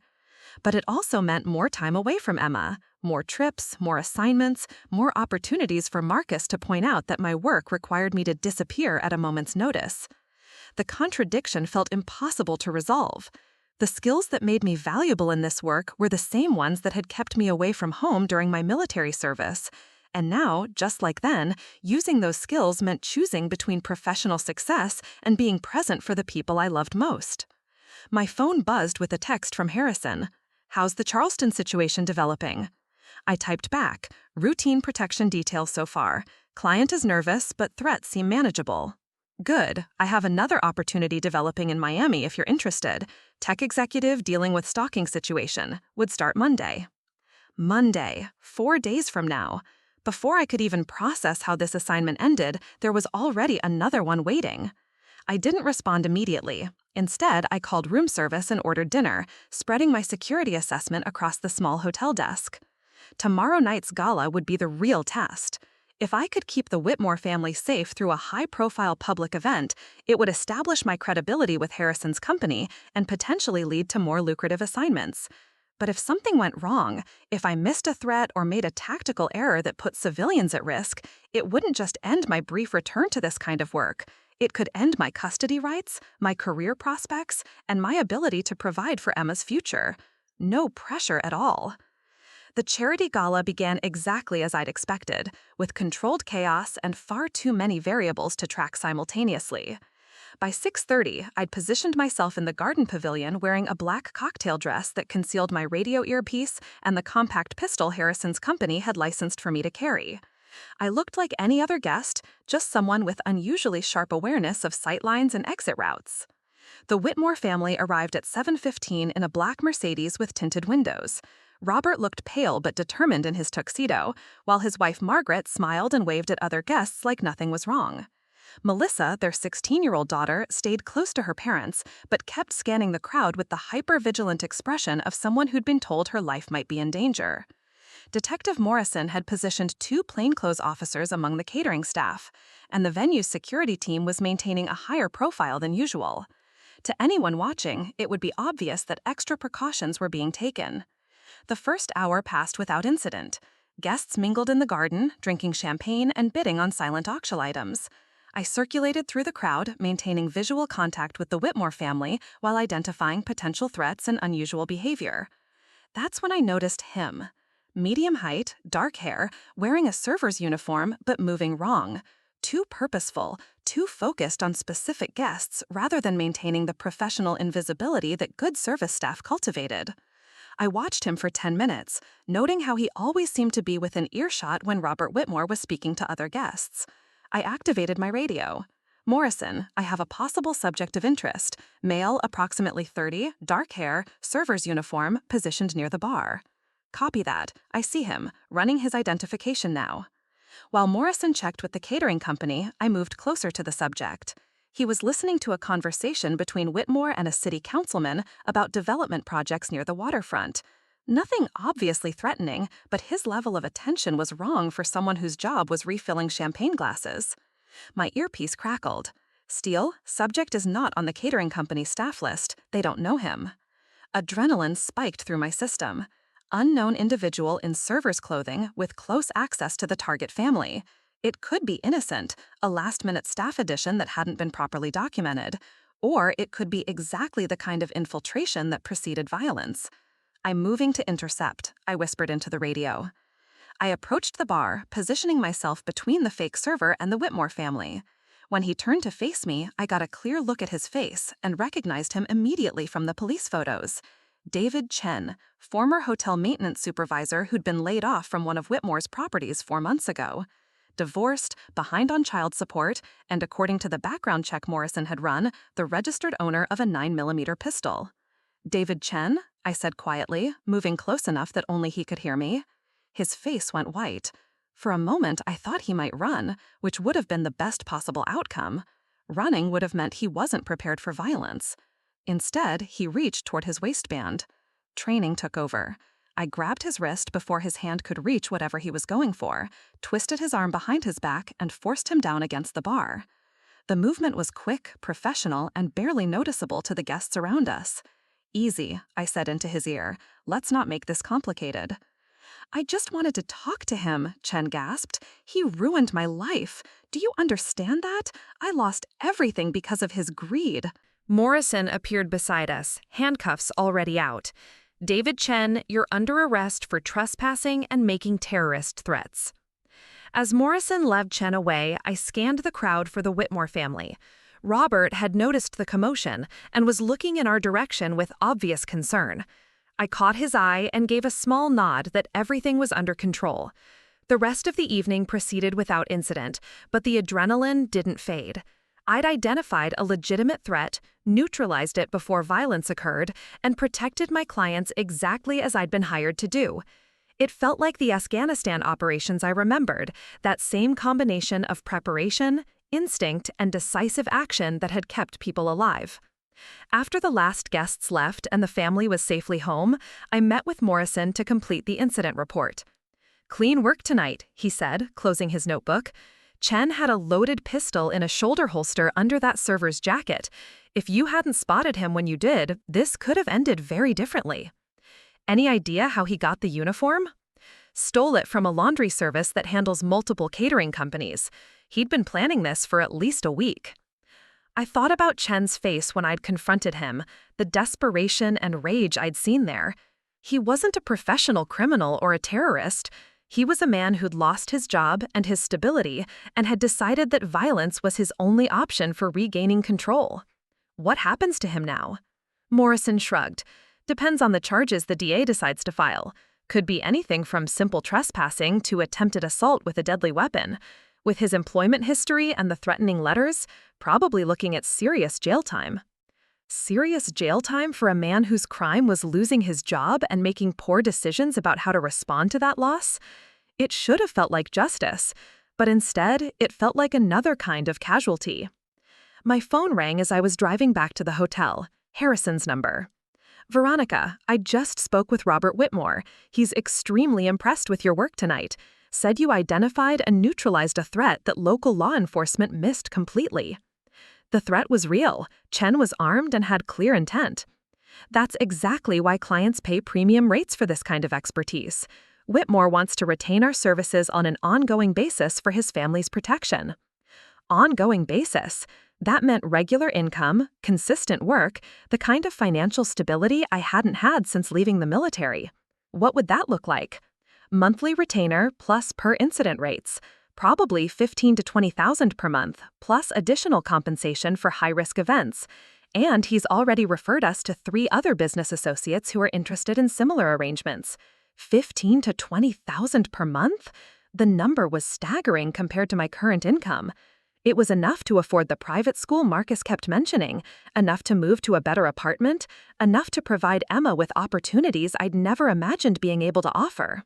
But it also meant more time away from Emma, more trips, more assignments, more opportunities for Marcus to point out that my work required me to disappear at a moment's notice. The contradiction felt impossible to resolve. The skills that made me valuable in this work were the same ones that had kept me away from home during my military service. And now, just like then, using those skills meant choosing between professional success and being present for the people I loved most. My phone buzzed with a text from Harrison. "How's the Charleston situation developing?" I typed back, "Routine protection details so far. Client is nervous, but threats seem manageable." "Good. I have another opportunity developing in Miami if you're interested. Tech executive dealing with stalking situation. Would start Monday." Monday, 4 days from now. Before I could even process how this assignment ended, there was already another one waiting. I didn't respond immediately. Instead, I called room service and ordered dinner, spreading my security assessment across the small hotel desk. Tomorrow night's gala would be the real test. If I could keep the Whitmore family safe through a high-profile public event, it would establish my credibility with Harrison's company and potentially lead to more lucrative assignments. But if something went wrong, if I missed a threat or made a tactical error that put civilians at risk, it wouldn't just end my brief return to this kind of work. It could end my custody rights, my career prospects, and my ability to provide for Emma's future. No pressure at all. The charity gala began exactly as I'd expected, with controlled chaos and far too many variables to track simultaneously. By 6:30, I'd positioned myself in the garden pavilion wearing a black cocktail dress that concealed my radio earpiece and the compact pistol Harrison's company had licensed for me to carry. I looked like any other guest, just someone with unusually sharp awareness of sightlines and exit routes. The Whitmore family arrived at 7:15 in a black Mercedes with tinted windows. Robert looked pale but determined in his tuxedo, while his wife Margaret smiled and waved at other guests like nothing was wrong. Melissa, their 16-year-old daughter, stayed close to her parents, but kept scanning the crowd with the hyper-vigilant expression of someone who'd been told her life might be in danger. Detective Morrison had positioned 2 plainclothes officers among the catering staff, and the venue's security team was maintaining a higher profile than usual. To anyone watching, it would be obvious that extra precautions were being taken. The first hour passed without incident. Guests mingled in the garden, drinking champagne and bidding on silent auction items. I circulated through the crowd, maintaining visual contact with the Whitmore family while identifying potential threats and unusual behavior. That's when I noticed him. Medium height, dark hair, wearing a server's uniform but moving wrong. Too purposeful, too focused on specific guests rather than maintaining the professional invisibility that good service staff cultivated. I watched him for 10 minutes, noting how he always seemed to be within earshot when Robert Whitmore was speaking to other guests. I activated my radio. "Morrison, I have a possible subject of interest. Male, approximately 30, dark hair, server's uniform, positioned near the bar." "Copy that. I see him, running his identification now." While Morrison checked with the catering company, I moved closer to the subject. He was listening to a conversation between Whitmore and a city councilman about development projects near the waterfront. Nothing obviously threatening, but his level of attention was wrong for someone whose job was refilling champagne glasses. My earpiece crackled. "Steele, subject is not on the catering company's staff list. They don't know him." Adrenaline spiked through my system. Unknown individual in server's clothing with close access to the target family. It could be innocent, a last-minute staff addition that hadn't been properly documented, or it could be exactly the kind of infiltration that preceded violence. "I'm moving to intercept," I whispered into the radio. I approached the bar, positioning myself between the fake server and the Whitmore family. When he turned to face me, I got a clear look at his face and recognized him immediately from the police photos. David Chen, former hotel maintenance supervisor who'd been laid off from one of Whitmore's properties 4 months ago. Divorced, behind on child support, and according to the background check Morrison had run, the registered owner of a 9mm pistol. "David Chen?" I said quietly, moving close enough that only he could hear me. His face went white. For a moment, I thought he might run, which would have been the best possible outcome. Running would have meant he wasn't prepared for violence. Instead, he reached toward his waistband. Training took over. I grabbed his wrist before his hand could reach whatever he was going for, twisted his arm behind his back, and forced him down against the bar. The movement was quick, professional, and barely noticeable to the guests around us. "Easy," I said into his ear. "Let's not make this complicated." "I just wanted to talk to him," Chen gasped. "He ruined my life. Do you understand that? I lost everything because of his greed." Morrison appeared beside us, handcuffs already out. "David Chen, you're under arrest for trespassing and making terrorist threats." As Morrison led Chen away, I scanned the crowd for the Whitmore family. Robert had noticed the commotion and was looking in our direction with obvious concern. I caught his eye and gave a small nod that everything was under control. The rest of the evening proceeded without incident, but the adrenaline didn't fade. I'd identified a legitimate threat, neutralized it before violence occurred, and protected my clients exactly as I'd been hired to do. It felt like the Afghanistan operations I remembered, that same combination of preparation, instinct, and decisive action that had kept people alive. After the last guests left and the family was safely home, I met with Morrison to complete the incident report. "Clean work tonight," he said, closing his notebook. "Chen had a loaded pistol in a shoulder holster under that server's jacket. If you hadn't spotted him when you did, this could have ended very differently." Any idea how he got the uniform? Stole it from a laundry service that handles multiple catering companies. He'd been planning this for at least a week. I thought about Chen's face when I'd confronted him, the desperation and rage I'd seen there. He wasn't a professional criminal or a terrorist. He was a man who'd lost his job and his stability and had decided that violence was his only option for regaining control. What happens to him now? Morrison shrugged. Depends on the charges the DA decides to file. Could be anything from simple trespassing to attempted assault with a deadly weapon. With his employment history and the threatening letters, probably looking at serious jail time. Serious jail time for a man whose crime was losing his job and making poor decisions about how to respond to that loss? It should have felt like justice, but instead, it felt like another kind of casualty. My phone rang as I was driving back to the hotel, Harrison's number. Veronica, I just spoke with Robert Whitmore. He's extremely impressed with your work tonight. Said you identified and neutralized a threat that local law enforcement missed completely. The threat was real. Chen was armed and had clear intent. That's exactly why clients pay premium rates for this kind of expertise. Whitmore wants to retain our services on an ongoing basis for his family's protection. Ongoing basis? That meant regular income, consistent work, the kind of financial stability I hadn't had since leaving the military. What would that look like? Monthly retainer plus per incident rates, probably $15,000 to $20,000 per month, plus additional compensation for high-risk events. And he's already referred us to 3 other business associates who are interested in similar arrangements. $15,000 to $20,000 per month? The number was staggering compared to my current income. It was enough to afford the private school Marcus kept mentioning, enough to move to a better apartment, enough to provide Emma with opportunities I'd never imagined being able to offer.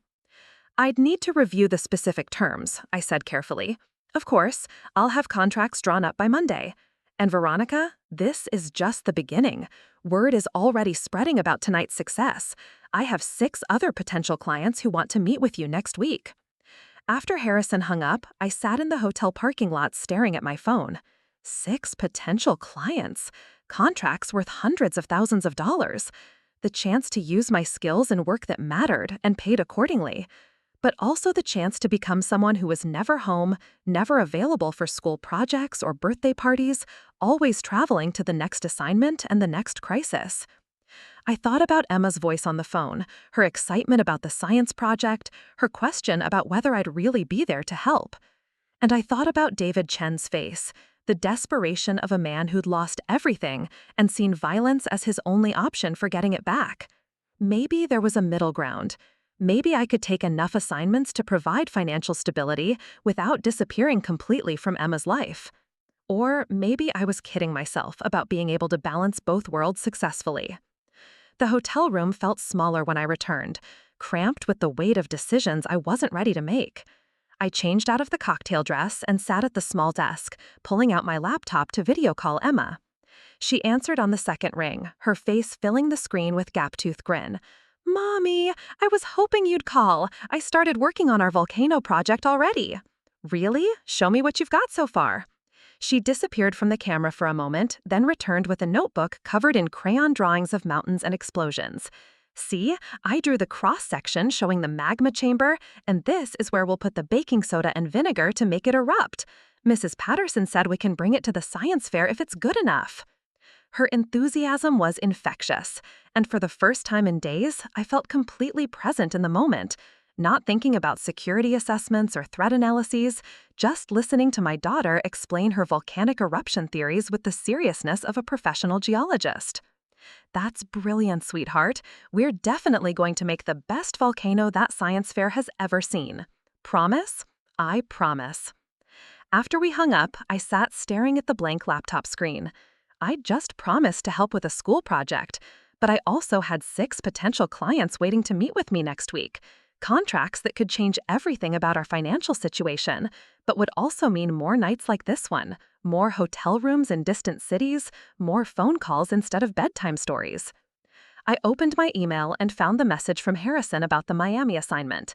I'd need to review the specific terms, I said carefully. Of course, I'll have contracts drawn up by Monday. And Veronica, this is just the beginning. Word is already spreading about tonight's success. I have 6 other potential clients who want to meet with you next week. After Harrison hung up, I sat in the hotel parking lot staring at my phone. 6 potential clients. Contracts worth hundreds of thousands of dollars. The chance to use my skills in work that mattered and paid accordingly. But also the chance to become someone who was never home, never available for school projects or birthday parties, always traveling to the next assignment and the next crisis. I thought about Emma's voice on the phone, her excitement about the science project, her question about whether I'd really be there to help. And I thought about David Chen's face, the desperation of a man who'd lost everything and seen violence as his only option for getting it back. Maybe there was a middle ground. Maybe I could take enough assignments to provide financial stability without disappearing completely from Emma's life. Or maybe I was kidding myself about being able to balance both worlds successfully. The hotel room felt smaller when I returned, cramped with the weight of decisions I wasn't ready to make. I changed out of the cocktail dress and sat at the small desk, pulling out my laptop to video call Emma. She answered on the second ring, her face filling the screen with gap-toothed grin. "Mommy, I was hoping you'd call. I started working on our volcano project already." "Really? Show me what you've got so far." She disappeared from the camera for a moment, then returned with a notebook covered in crayon drawings of mountains and explosions. "See, I drew the cross-section showing the magma chamber, and this is where we'll put the baking soda and vinegar to make it erupt. Mrs. Patterson said we can bring it to the science fair if it's good enough." Her enthusiasm was infectious, and for the first time in days, I felt completely present in the moment, not thinking about security assessments or threat analyses, just listening to my daughter explain her volcanic eruption theories with the seriousness of a professional geologist. "That's brilliant, sweetheart. We're definitely going to make the best volcano that science fair has ever seen. Promise? I promise." After we hung up, I sat staring at the blank laptop screen. I just promised to help with a school project, but I also had 6 potential clients waiting to meet with me next week. Contracts that could change everything about our financial situation, but would also mean more nights like this one, more hotel rooms in distant cities, more phone calls instead of bedtime stories. I opened my email and found the message from Harrison about the Miami assignment.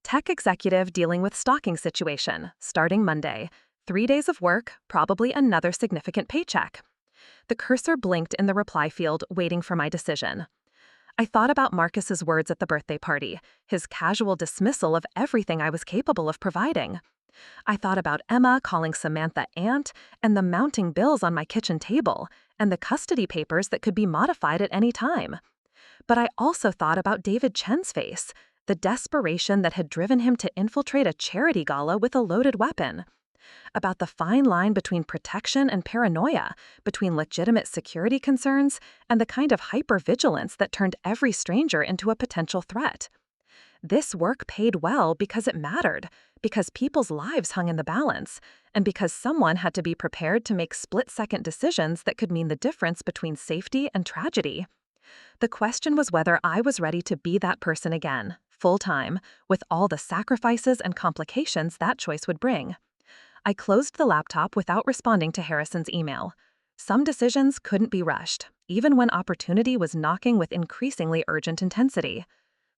Tech executive dealing with stalking situation, starting Monday. 3 days of work, probably another significant paycheck. The cursor blinked in the reply field, waiting for my decision. I thought about Marcus's words at the birthday party, his casual dismissal of everything I was capable of providing. I thought about Emma calling Samantha aunt, and the mounting bills on my kitchen table, and the custody papers that could be modified at any time. But I also thought about David Chen's face, the desperation that had driven him to infiltrate a charity gala with a loaded weapon. About the fine line between protection and paranoia, between legitimate security concerns and the kind of hypervigilance that turned every stranger into a potential threat. This work paid well because it mattered, because people's lives hung in the balance, and because someone had to be prepared to make split-second decisions that could mean the difference between safety and tragedy. The question was whether I was ready to be that person again, full-time, with all the sacrifices and complications that choice would bring. I closed the laptop without responding to Harrison's email. Some decisions couldn't be rushed, even when opportunity was knocking with increasingly urgent intensity.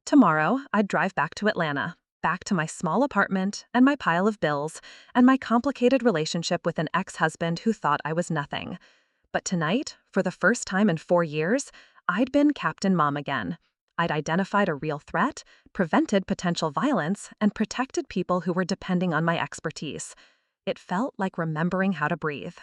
Tomorrow, I'd drive back to Atlanta, back to my small apartment and my pile of bills and my complicated relationship with an ex-husband who thought I was nothing. But tonight, for the first time in 4 years, I'd been Captain Mom again. I'd identified a real threat, prevented potential violence, and protected people who were depending on my expertise. It felt like remembering how to breathe.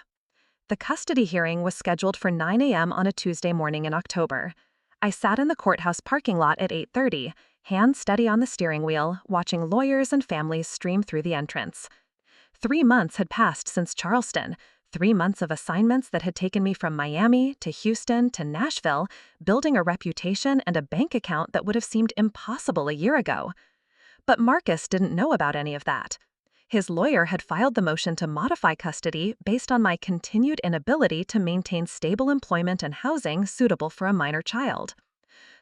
The custody hearing was scheduled for 9 a.m. on a Tuesday morning in October. I sat in the courthouse parking lot at 8:30, hands steady on the steering wheel, watching lawyers and families stream through the entrance. 3 months had passed since Charleston, 3 months of assignments that had taken me from Miami to Houston to Nashville, building a reputation and a bank account that would have seemed impossible a year ago. But Marcus didn't know about any of that. His lawyer had filed the motion to modify custody based on my continued inability to maintain stable employment and housing suitable for a minor child.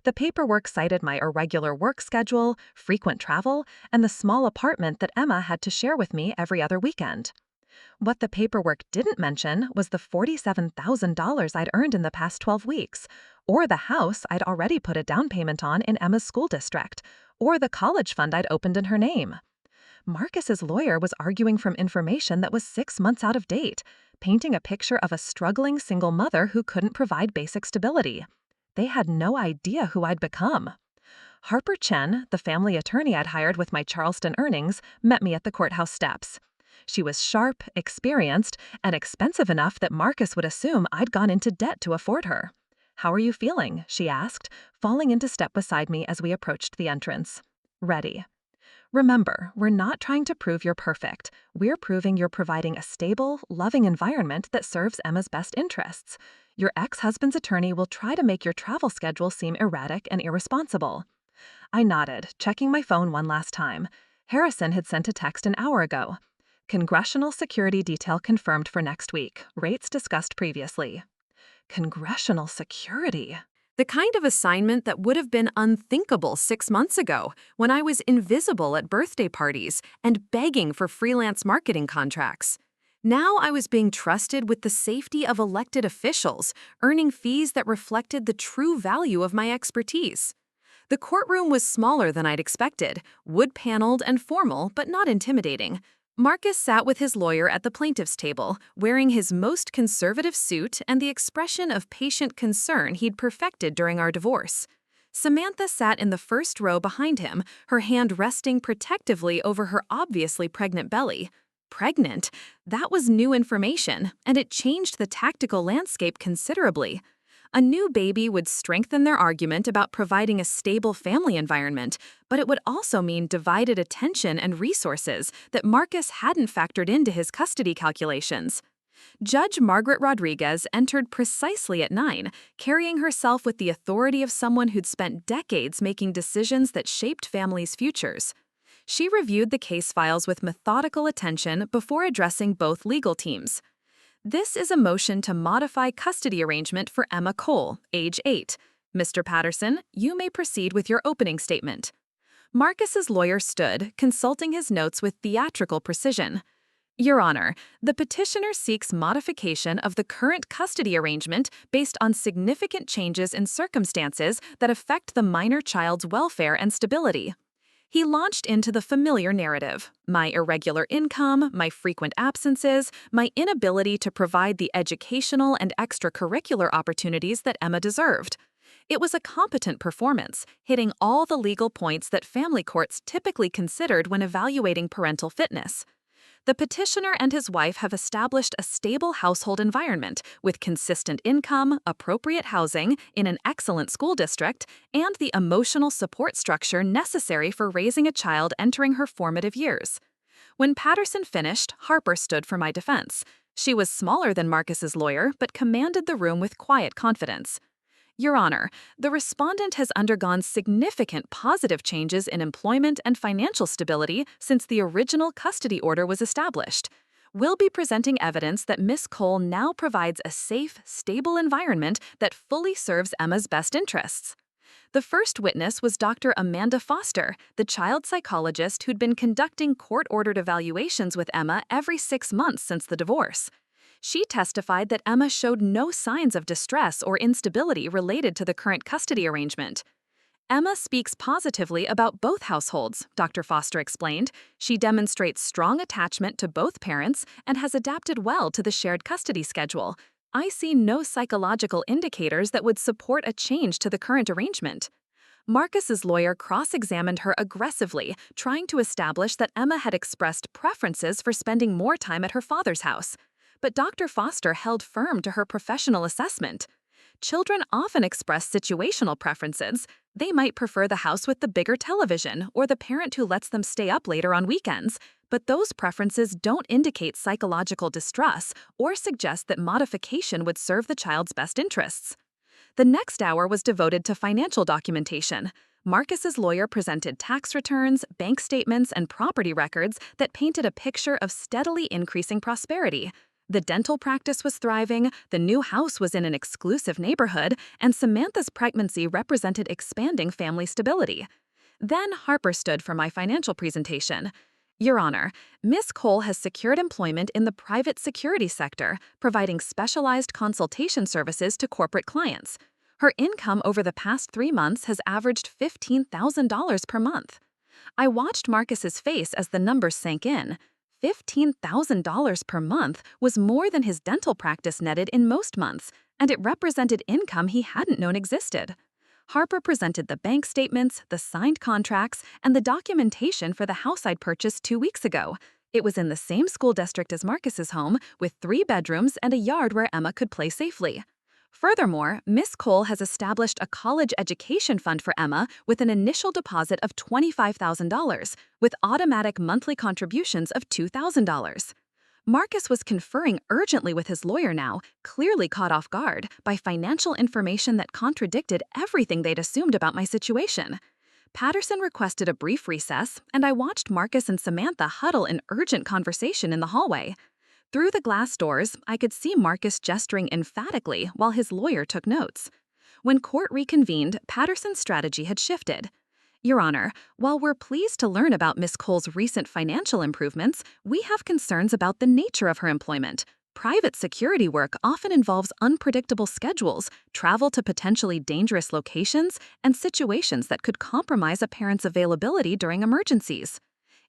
The paperwork cited my irregular work schedule, frequent travel, and the small apartment that Emma had to share with me every other weekend. What the paperwork didn't mention was the $47,000 I'd earned in the past 12 weeks, or the house I'd already put a down payment on in Emma's school district, or the college fund I'd opened in her name. Marcus's lawyer was arguing from information that was 6 months out of date, painting a picture of a struggling single mother who couldn't provide basic stability. They had no idea who I'd become. Harper Chen, the family attorney I'd hired with my Charleston earnings, met me at the courthouse steps. She was sharp, experienced, and expensive enough that Marcus would assume I'd gone into debt to afford her. "How are you feeling?" she asked, falling into step beside me as we approached the entrance. "Ready." Remember, we're not trying to prove you're perfect. We're proving you're providing a stable, loving environment that serves Emma's best interests. Your ex-husband's attorney will try to make your travel schedule seem erratic and irresponsible. I nodded, checking my phone one last time. Harrison had sent a text an hour ago. Congressional security detail confirmed for next week. Rates discussed previously. Congressional security. The kind of assignment that would have been unthinkable 6 months ago, when I was invisible at birthday parties and begging for freelance marketing contracts. Now I was being trusted with the safety of elected officials, earning fees that reflected the true value of my expertise. The courtroom was smaller than I'd expected, wood-paneled and formal, but not intimidating. Marcus sat with his lawyer at the plaintiff's table, wearing his most conservative suit and the expression of patient concern he'd perfected during our divorce. Samantha sat in the first row behind him, her hand resting protectively over her obviously pregnant belly. Pregnant? That was new information, and it changed the tactical landscape considerably. A new baby would strengthen their argument about providing a stable family environment, but it would also mean divided attention and resources that Marcus hadn't factored into his custody calculations. Judge Margaret Rodriguez entered precisely at 9, carrying herself with the authority of someone who'd spent decades making decisions that shaped families' futures. She reviewed the case files with methodical attention before addressing both legal teams. This is a motion to modify custody arrangement for Emma Cole, age 8. Mr. Patterson, you may proceed with your opening statement. Marcus's lawyer stood, consulting his notes with theatrical precision. Your Honor, the petitioner seeks modification of the current custody arrangement based on significant changes in circumstances that affect the minor child's welfare and stability. He launched into the familiar narrative: my irregular income, my frequent absences, my inability to provide the educational and extracurricular opportunities that Emma deserved. It was a competent performance, hitting all the legal points that family courts typically considered when evaluating parental fitness. The petitioner and his wife have established a stable household environment with consistent income, appropriate housing, in an excellent school district, and the emotional support structure necessary for raising a child entering her formative years. When Patterson finished, Harper stood for my defense. She was smaller than Marcus's lawyer, but commanded the room with quiet confidence. Your Honor, the respondent has undergone significant positive changes in employment and financial stability since the original custody order was established. We'll be presenting evidence that Ms. Cole now provides a safe, stable environment that fully serves Emma's best interests. The first witness was Dr. Amanda Foster, the child psychologist who'd been conducting court-ordered evaluations with Emma every 6 months since the divorce. She testified that Emma showed no signs of distress or instability related to the current custody arrangement. Emma speaks positively about both households, Dr. Foster explained. She demonstrates strong attachment to both parents and has adapted well to the shared custody schedule. I see no psychological indicators that would support a change to the current arrangement. Marcus's lawyer cross-examined her aggressively, trying to establish that Emma had expressed preferences for spending more time at her father's house. But Dr. Foster held firm to her professional assessment. Children often express situational preferences. They might prefer the house with the bigger television or the parent who lets them stay up later on weekends, but those preferences don't indicate psychological distress or suggest that modification would serve the child's best interests. The next hour was devoted to financial documentation. Marcus's lawyer presented tax returns, bank statements, and property records that painted a picture of steadily increasing prosperity. The dental practice was thriving, the new house was in an exclusive neighborhood, and Samantha's pregnancy represented expanding family stability. Then Harper stood for my financial presentation. Your Honor, Ms. Cole has secured employment in the private security sector, providing specialized consultation services to corporate clients. Her income over the past 3 months has averaged $15,000 per month. I watched Marcus's face as the numbers sank in. $15,000 per month was more than his dental practice netted in most months, and it represented income he hadn't known existed. Harper presented the bank statements, the signed contracts, and the documentation for the house I'd purchased 2 weeks ago. It was in the same school district as Marcus's home, with 3 bedrooms and a yard where Emma could play safely. Furthermore, Ms. Cole has established a college education fund for Emma with an initial deposit of $25,000, with automatic monthly contributions of $2,000. Marcus was conferring urgently with his lawyer now, clearly caught off guard by financial information that contradicted everything they'd assumed about my situation. Patterson requested a brief recess, and I watched Marcus and Samantha huddle in urgent conversation in the hallway. Through the glass doors, I could see Marcus gesturing emphatically while his lawyer took notes. When court reconvened, Patterson's strategy had shifted. Your Honor, while we're pleased to learn about Ms. Cole's recent financial improvements, we have concerns about the nature of her employment. Private security work often involves unpredictable schedules, travel to potentially dangerous locations, and situations that could compromise a parent's availability during emergencies.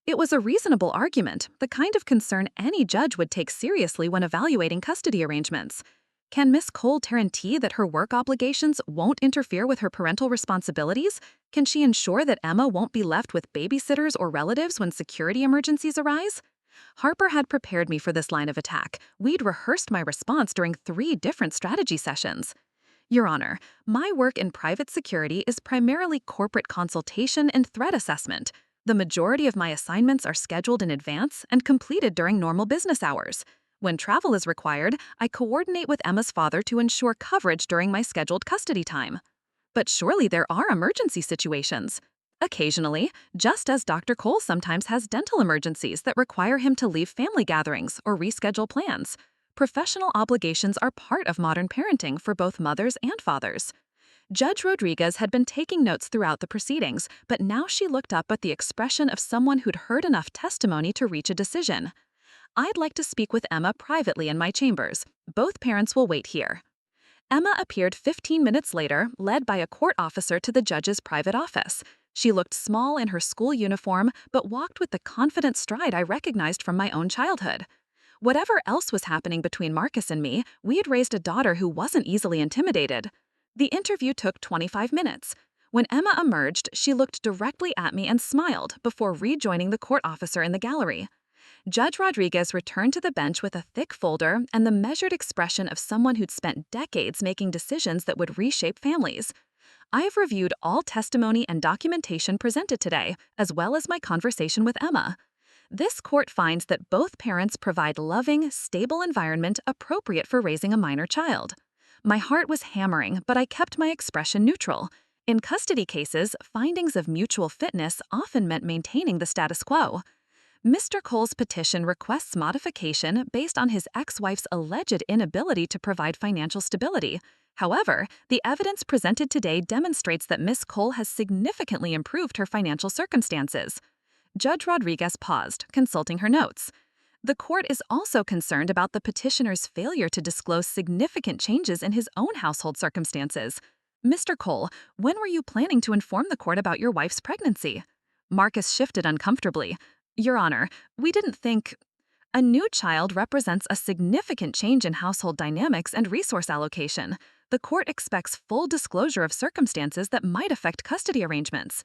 It was a reasonable argument, the kind of concern any judge would take seriously when evaluating custody arrangements. Can Ms. Cole guarantee that her work obligations won't interfere with her parental responsibilities? Can she ensure that Emma won't be left with babysitters or relatives when security emergencies arise? Harper had prepared me for this line of attack. We'd rehearsed my response during 3 different strategy sessions. Your Honor, my work in private security is primarily corporate consultation and threat assessment. The majority of my assignments are scheduled in advance and completed during normal business hours. When travel is required, I coordinate with Emma's father to ensure coverage during my scheduled custody time. But surely there are emergency situations. Occasionally, just as Dr. Cole sometimes has dental emergencies that require him to leave family gatherings or reschedule plans. Professional obligations are part of modern parenting for both mothers and fathers. Judge Rodriguez had been taking notes throughout the proceedings, but now she looked up at the expression of someone who'd heard enough testimony to reach a decision. I'd like to speak with Emma privately in my chambers. Both parents will wait here. Emma appeared 15 minutes later, led by a court officer to the judge's private office. She looked small in her school uniform, but walked with the confident stride I recognized from my own childhood. Whatever else was happening between Marcus and me, we had raised a daughter who wasn't easily intimidated. The interview took 25 minutes. When Emma emerged, she looked directly at me and smiled before rejoining the court officer in the gallery. Judge Rodriguez returned to the bench with a thick folder and the measured expression of someone who'd spent decades making decisions that would reshape families. I have reviewed all testimony and documentation presented today, as well as my conversation with Emma. This court finds that both parents provide loving, stable environment appropriate for raising a minor child. My heart was hammering, but I kept my expression neutral. In custody cases, findings of mutual fitness often meant maintaining the status quo. Mr. Cole's petition requests modification based on his ex-wife's alleged inability to provide financial stability. However, the evidence presented today demonstrates that Ms. Cole has significantly improved her financial circumstances. Judge Rodriguez paused, consulting her notes. The court is also concerned about the petitioner's failure to disclose significant changes in his own household circumstances. Mr. Cole, when were you planning to inform the court about your wife's pregnancy? Marcus shifted uncomfortably. Your Honor, we didn't think. A new child represents a significant change in household dynamics and resource allocation. The court expects full disclosure of circumstances that might affect custody arrangements.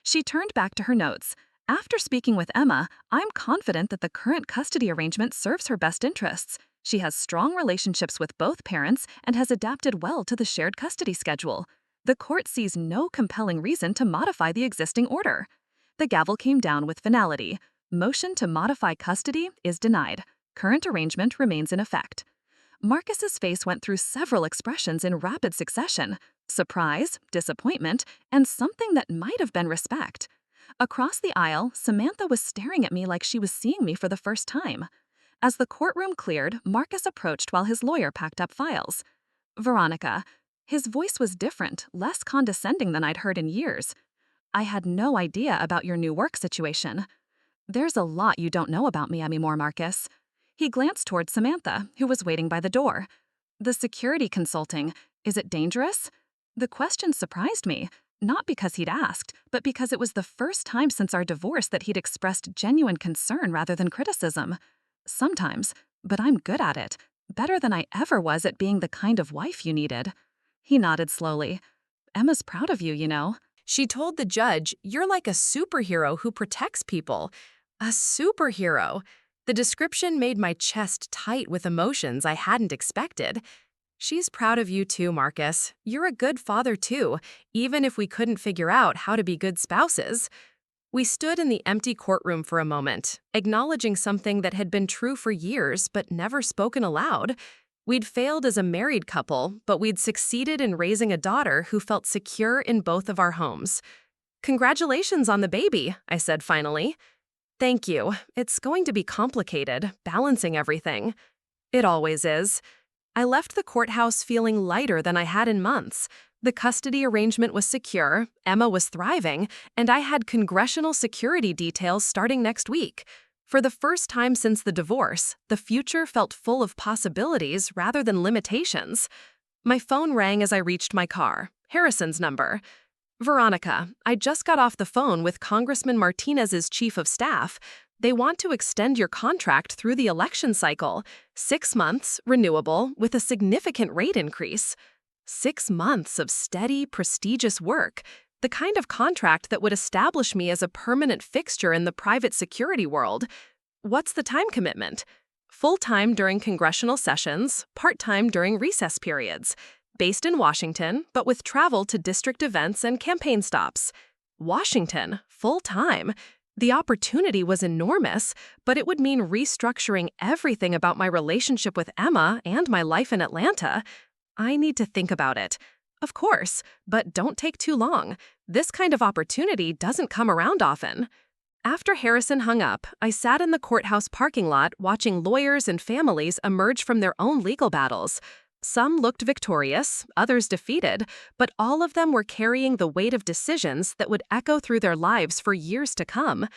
She turned back to her notes. After speaking with Emma, I'm confident that the current custody arrangement serves her best interests. She has strong relationships with both parents and has adapted well to the shared custody schedule. The court sees no compelling reason to modify the existing order. The gavel came down with finality. Motion to modify custody is denied. Current arrangement remains in effect. Marcus's face went through several expressions in rapid succession: surprise, disappointment, and something that might have been respect. Across the aisle, Samantha was staring at me like she was seeing me for the first time. As the courtroom cleared, Marcus approached while his lawyer packed up files. Veronica. His voice was different, less condescending than I'd heard in years. I had no idea about your new work situation. There's a lot you don't know about me anymore, Marcus. He glanced toward Samantha, who was waiting by the door. The security consulting, is it dangerous? The question surprised me. Not because he'd asked, but because it was the first time since our divorce that he'd expressed genuine concern rather than criticism. Sometimes, but I'm good at it. Better than I ever was at being the kind of wife you needed. He nodded slowly. Emma's proud of you, you know. She told the judge, "You're like a superhero who protects people." A superhero. The description made my chest tight with emotions I hadn't expected. She's proud of you too, Marcus. You're a good father too, even if we couldn't figure out how to be good spouses. We stood in the empty courtroom for a moment, acknowledging something that had been true for years but never spoken aloud. We'd failed as a married couple, but we'd succeeded in raising a daughter who felt secure in both of our homes. "Congratulations on the baby," I said finally. "Thank you. It's going to be complicated, balancing everything." It always is. I left the courthouse feeling lighter than I had in months. The custody arrangement was secure, Emma was thriving, and I had congressional security details starting next week. For the first time since the divorce, the future felt full of possibilities rather than limitations. My phone rang as I reached my car. Harrison's number. "Veronica, I just got off the phone with Congressman Martinez's chief of staff. They want to extend your contract through the election cycle. 6 months, renewable, with a significant rate increase. 6 months of steady, prestigious work. The kind of contract that would establish me as a permanent fixture in the private security world. What's the time commitment? Full-time during congressional sessions, part-time during recess periods. Based in Washington, but with travel to district events and campaign stops. Washington, full-time. The opportunity was enormous, but it would mean restructuring everything about my relationship with Emma and my life in Atlanta. I need to think about it. Of course, but don't take too long. This kind of opportunity doesn't come around often. After Harrison hung up, I sat in the courthouse parking lot watching lawyers and families emerge from their own legal battles. Some looked victorious, others defeated, but all of them were carrying the weight of decisions that would echo through their lives for years to come.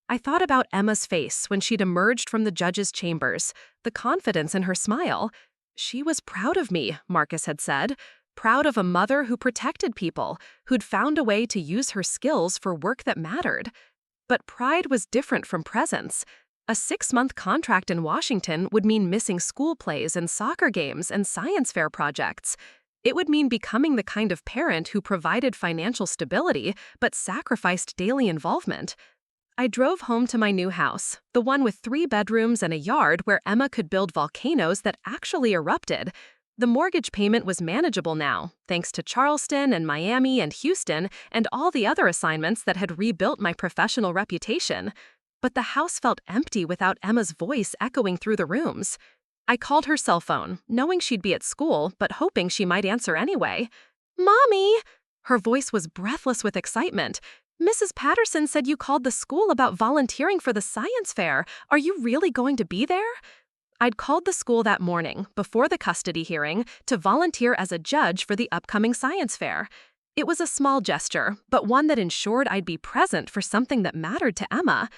I thought about Emma's face when she'd emerged from the judge's chambers, the confidence in her smile. She was proud of me, Marcus had said, proud of a mother who protected people, who'd found a way to use her skills for work that mattered. But pride was different from presence. A 6-month contract in Washington would mean missing school plays and soccer games and science fair projects. It would mean becoming the kind of parent who provided financial stability but sacrificed daily involvement. I drove home to my new house, the one with 3 bedrooms and a yard where Emma could build volcanoes that actually erupted. The mortgage payment was manageable now, thanks to Charleston and Miami and Houston and all the other assignments that had rebuilt my professional reputation. But the house felt empty without Emma's voice echoing through the rooms. I called her cell phone, knowing she'd be at school, but hoping she might answer anyway. "Mommy!" Her voice was breathless with excitement. "Mrs. Patterson said you called the school about volunteering for the science fair. Are you really going to be there?" I'd called the school that morning, before the custody hearing, to volunteer as a judge for the upcoming science fair. It was a small gesture, but one that ensured I'd be present for something that mattered to Emma.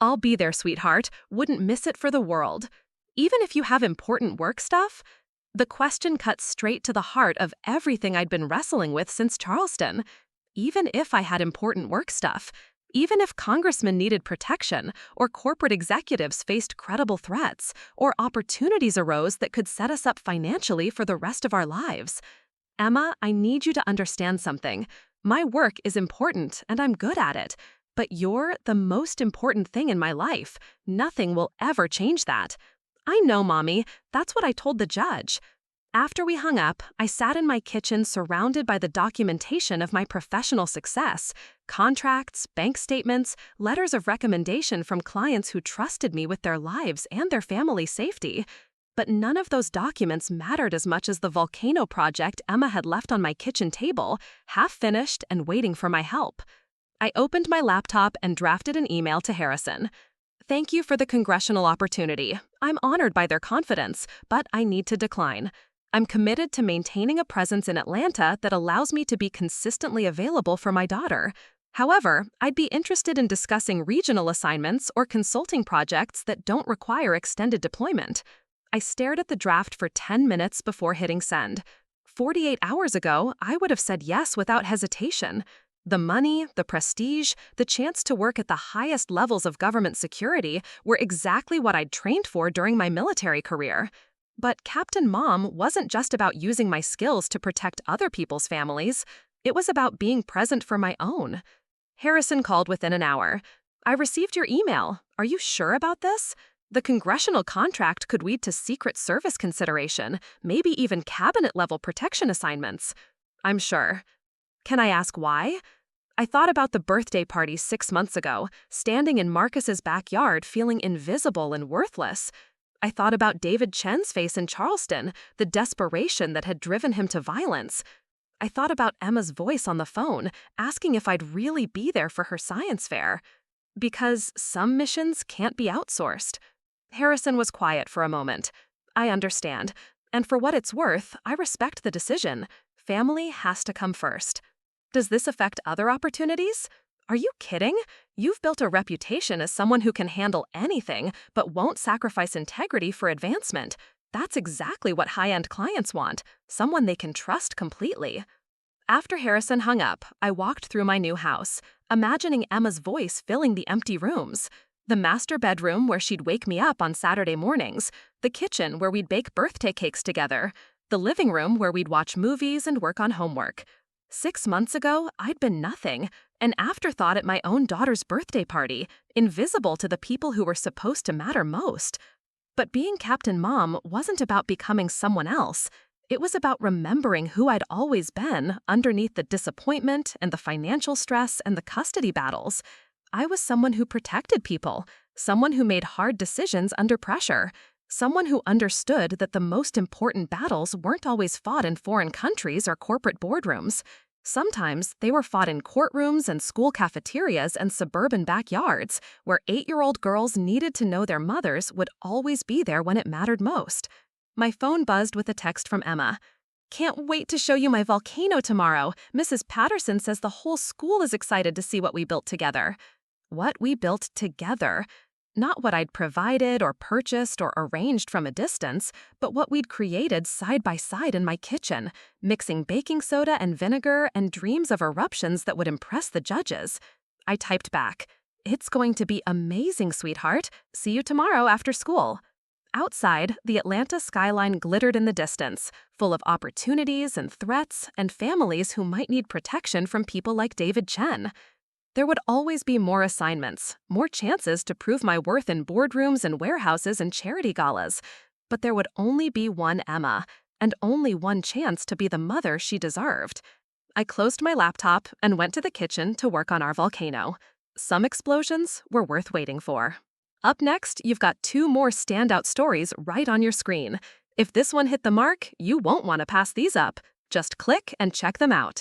"I'll be there, sweetheart. Wouldn't miss it for the world. Even if you have important work stuff?" The question cut straight to the heart of everything I'd been wrestling with since Charleston. Even if I had important work stuff, even if congressmen needed protection, or corporate executives faced credible threats, or opportunities arose that could set us up financially for the rest of our lives. Emma, I need you to understand something. My work is important and I'm good at it, but you're the most important thing in my life. Nothing will ever change that. "I know, Mommy. That's what I told the judge." After we hung up, I sat in my kitchen surrounded by the documentation of my professional success: contracts, bank statements, letters of recommendation from clients who trusted me with their lives and their family's safety. But none of those documents mattered as much as the volcano project Emma had left on my kitchen table, half finished and waiting for my help. I opened my laptop and drafted an email to Harrison. "Thank you for the congressional opportunity. I'm honored by their confidence, but I need to decline. I'm committed to maintaining a presence in Atlanta that allows me to be consistently available for my daughter. However, I'd be interested in discussing regional assignments or consulting projects that don't require extended deployment." I stared at the draft for 10 minutes before hitting send. 48 hours ago, I would have said yes without hesitation. The money, the prestige, the chance to work at the highest levels of government security were exactly what I'd trained for during my military career. But Captain Mom wasn't just about using my skills to protect other people's families. It was about being present for my own. Harrison called within an hour. "I received your email. Are you sure about this? The congressional contract could lead to Secret Service consideration, maybe even cabinet-level protection assignments." "I'm sure." "Can I ask why?" I thought about the birthday party 6 months ago, standing in Marcus's backyard feeling invisible and worthless. I thought about David Chen's face in Charleston, the desperation that had driven him to violence. I thought about Emma's voice on the phone, asking if I'd really be there for her science fair. Because some missions can't be outsourced. Harrison was quiet for a moment. "I understand. And for what it's worth, I respect the decision. Family has to come first." "Does this affect other opportunities?" "Are you kidding? You've built a reputation as someone who can handle anything but won't sacrifice integrity for advancement. That's exactly what high-end clients want, someone they can trust completely." After Harrison hung up, I walked through my new house, imagining Emma's voice filling the empty rooms. The master bedroom where she'd wake me up on Saturday mornings, the kitchen where we'd bake birthday cakes together, the living room where we'd watch movies and work on homework. 6 months ago, I'd been nothing, an afterthought at my own daughter's birthday party, invisible to the people who were supposed to matter most. But being Captain Mom wasn't about becoming someone else. It was about remembering who I'd always been underneath the disappointment and the financial stress and the custody battles. I was someone who protected people, someone who made hard decisions under pressure, someone who understood that the most important battles weren't always fought in foreign countries or corporate boardrooms. Sometimes they were fought in courtrooms and school cafeterias and suburban backyards, where 8-year-old girls needed to know their mothers would always be there when it mattered most. My phone buzzed with a text from Emma. "Can't wait to show you my volcano tomorrow. Mrs. Patterson says the whole school is excited to see what we built together." What we built together. Not what I'd provided or purchased or arranged from a distance, but what we'd created side by side in my kitchen, mixing baking soda and vinegar and dreams of eruptions that would impress the judges. I typed back, "It's going to be amazing, sweetheart. See you tomorrow after school." Outside, the Atlanta skyline glittered in the distance, full of opportunities and threats and families who might need protection from people like David Chen. There would always be more assignments, more chances to prove my worth in boardrooms and warehouses and charity galas. But there would only be one Emma, and only one chance to be the mother she deserved. I closed my laptop and went to the kitchen to work on our volcano. Some explosions were worth waiting for. Up next, you've got 2 more standout stories right on your screen. If this one hit the mark, you won't want to pass these up. Just click and check them out.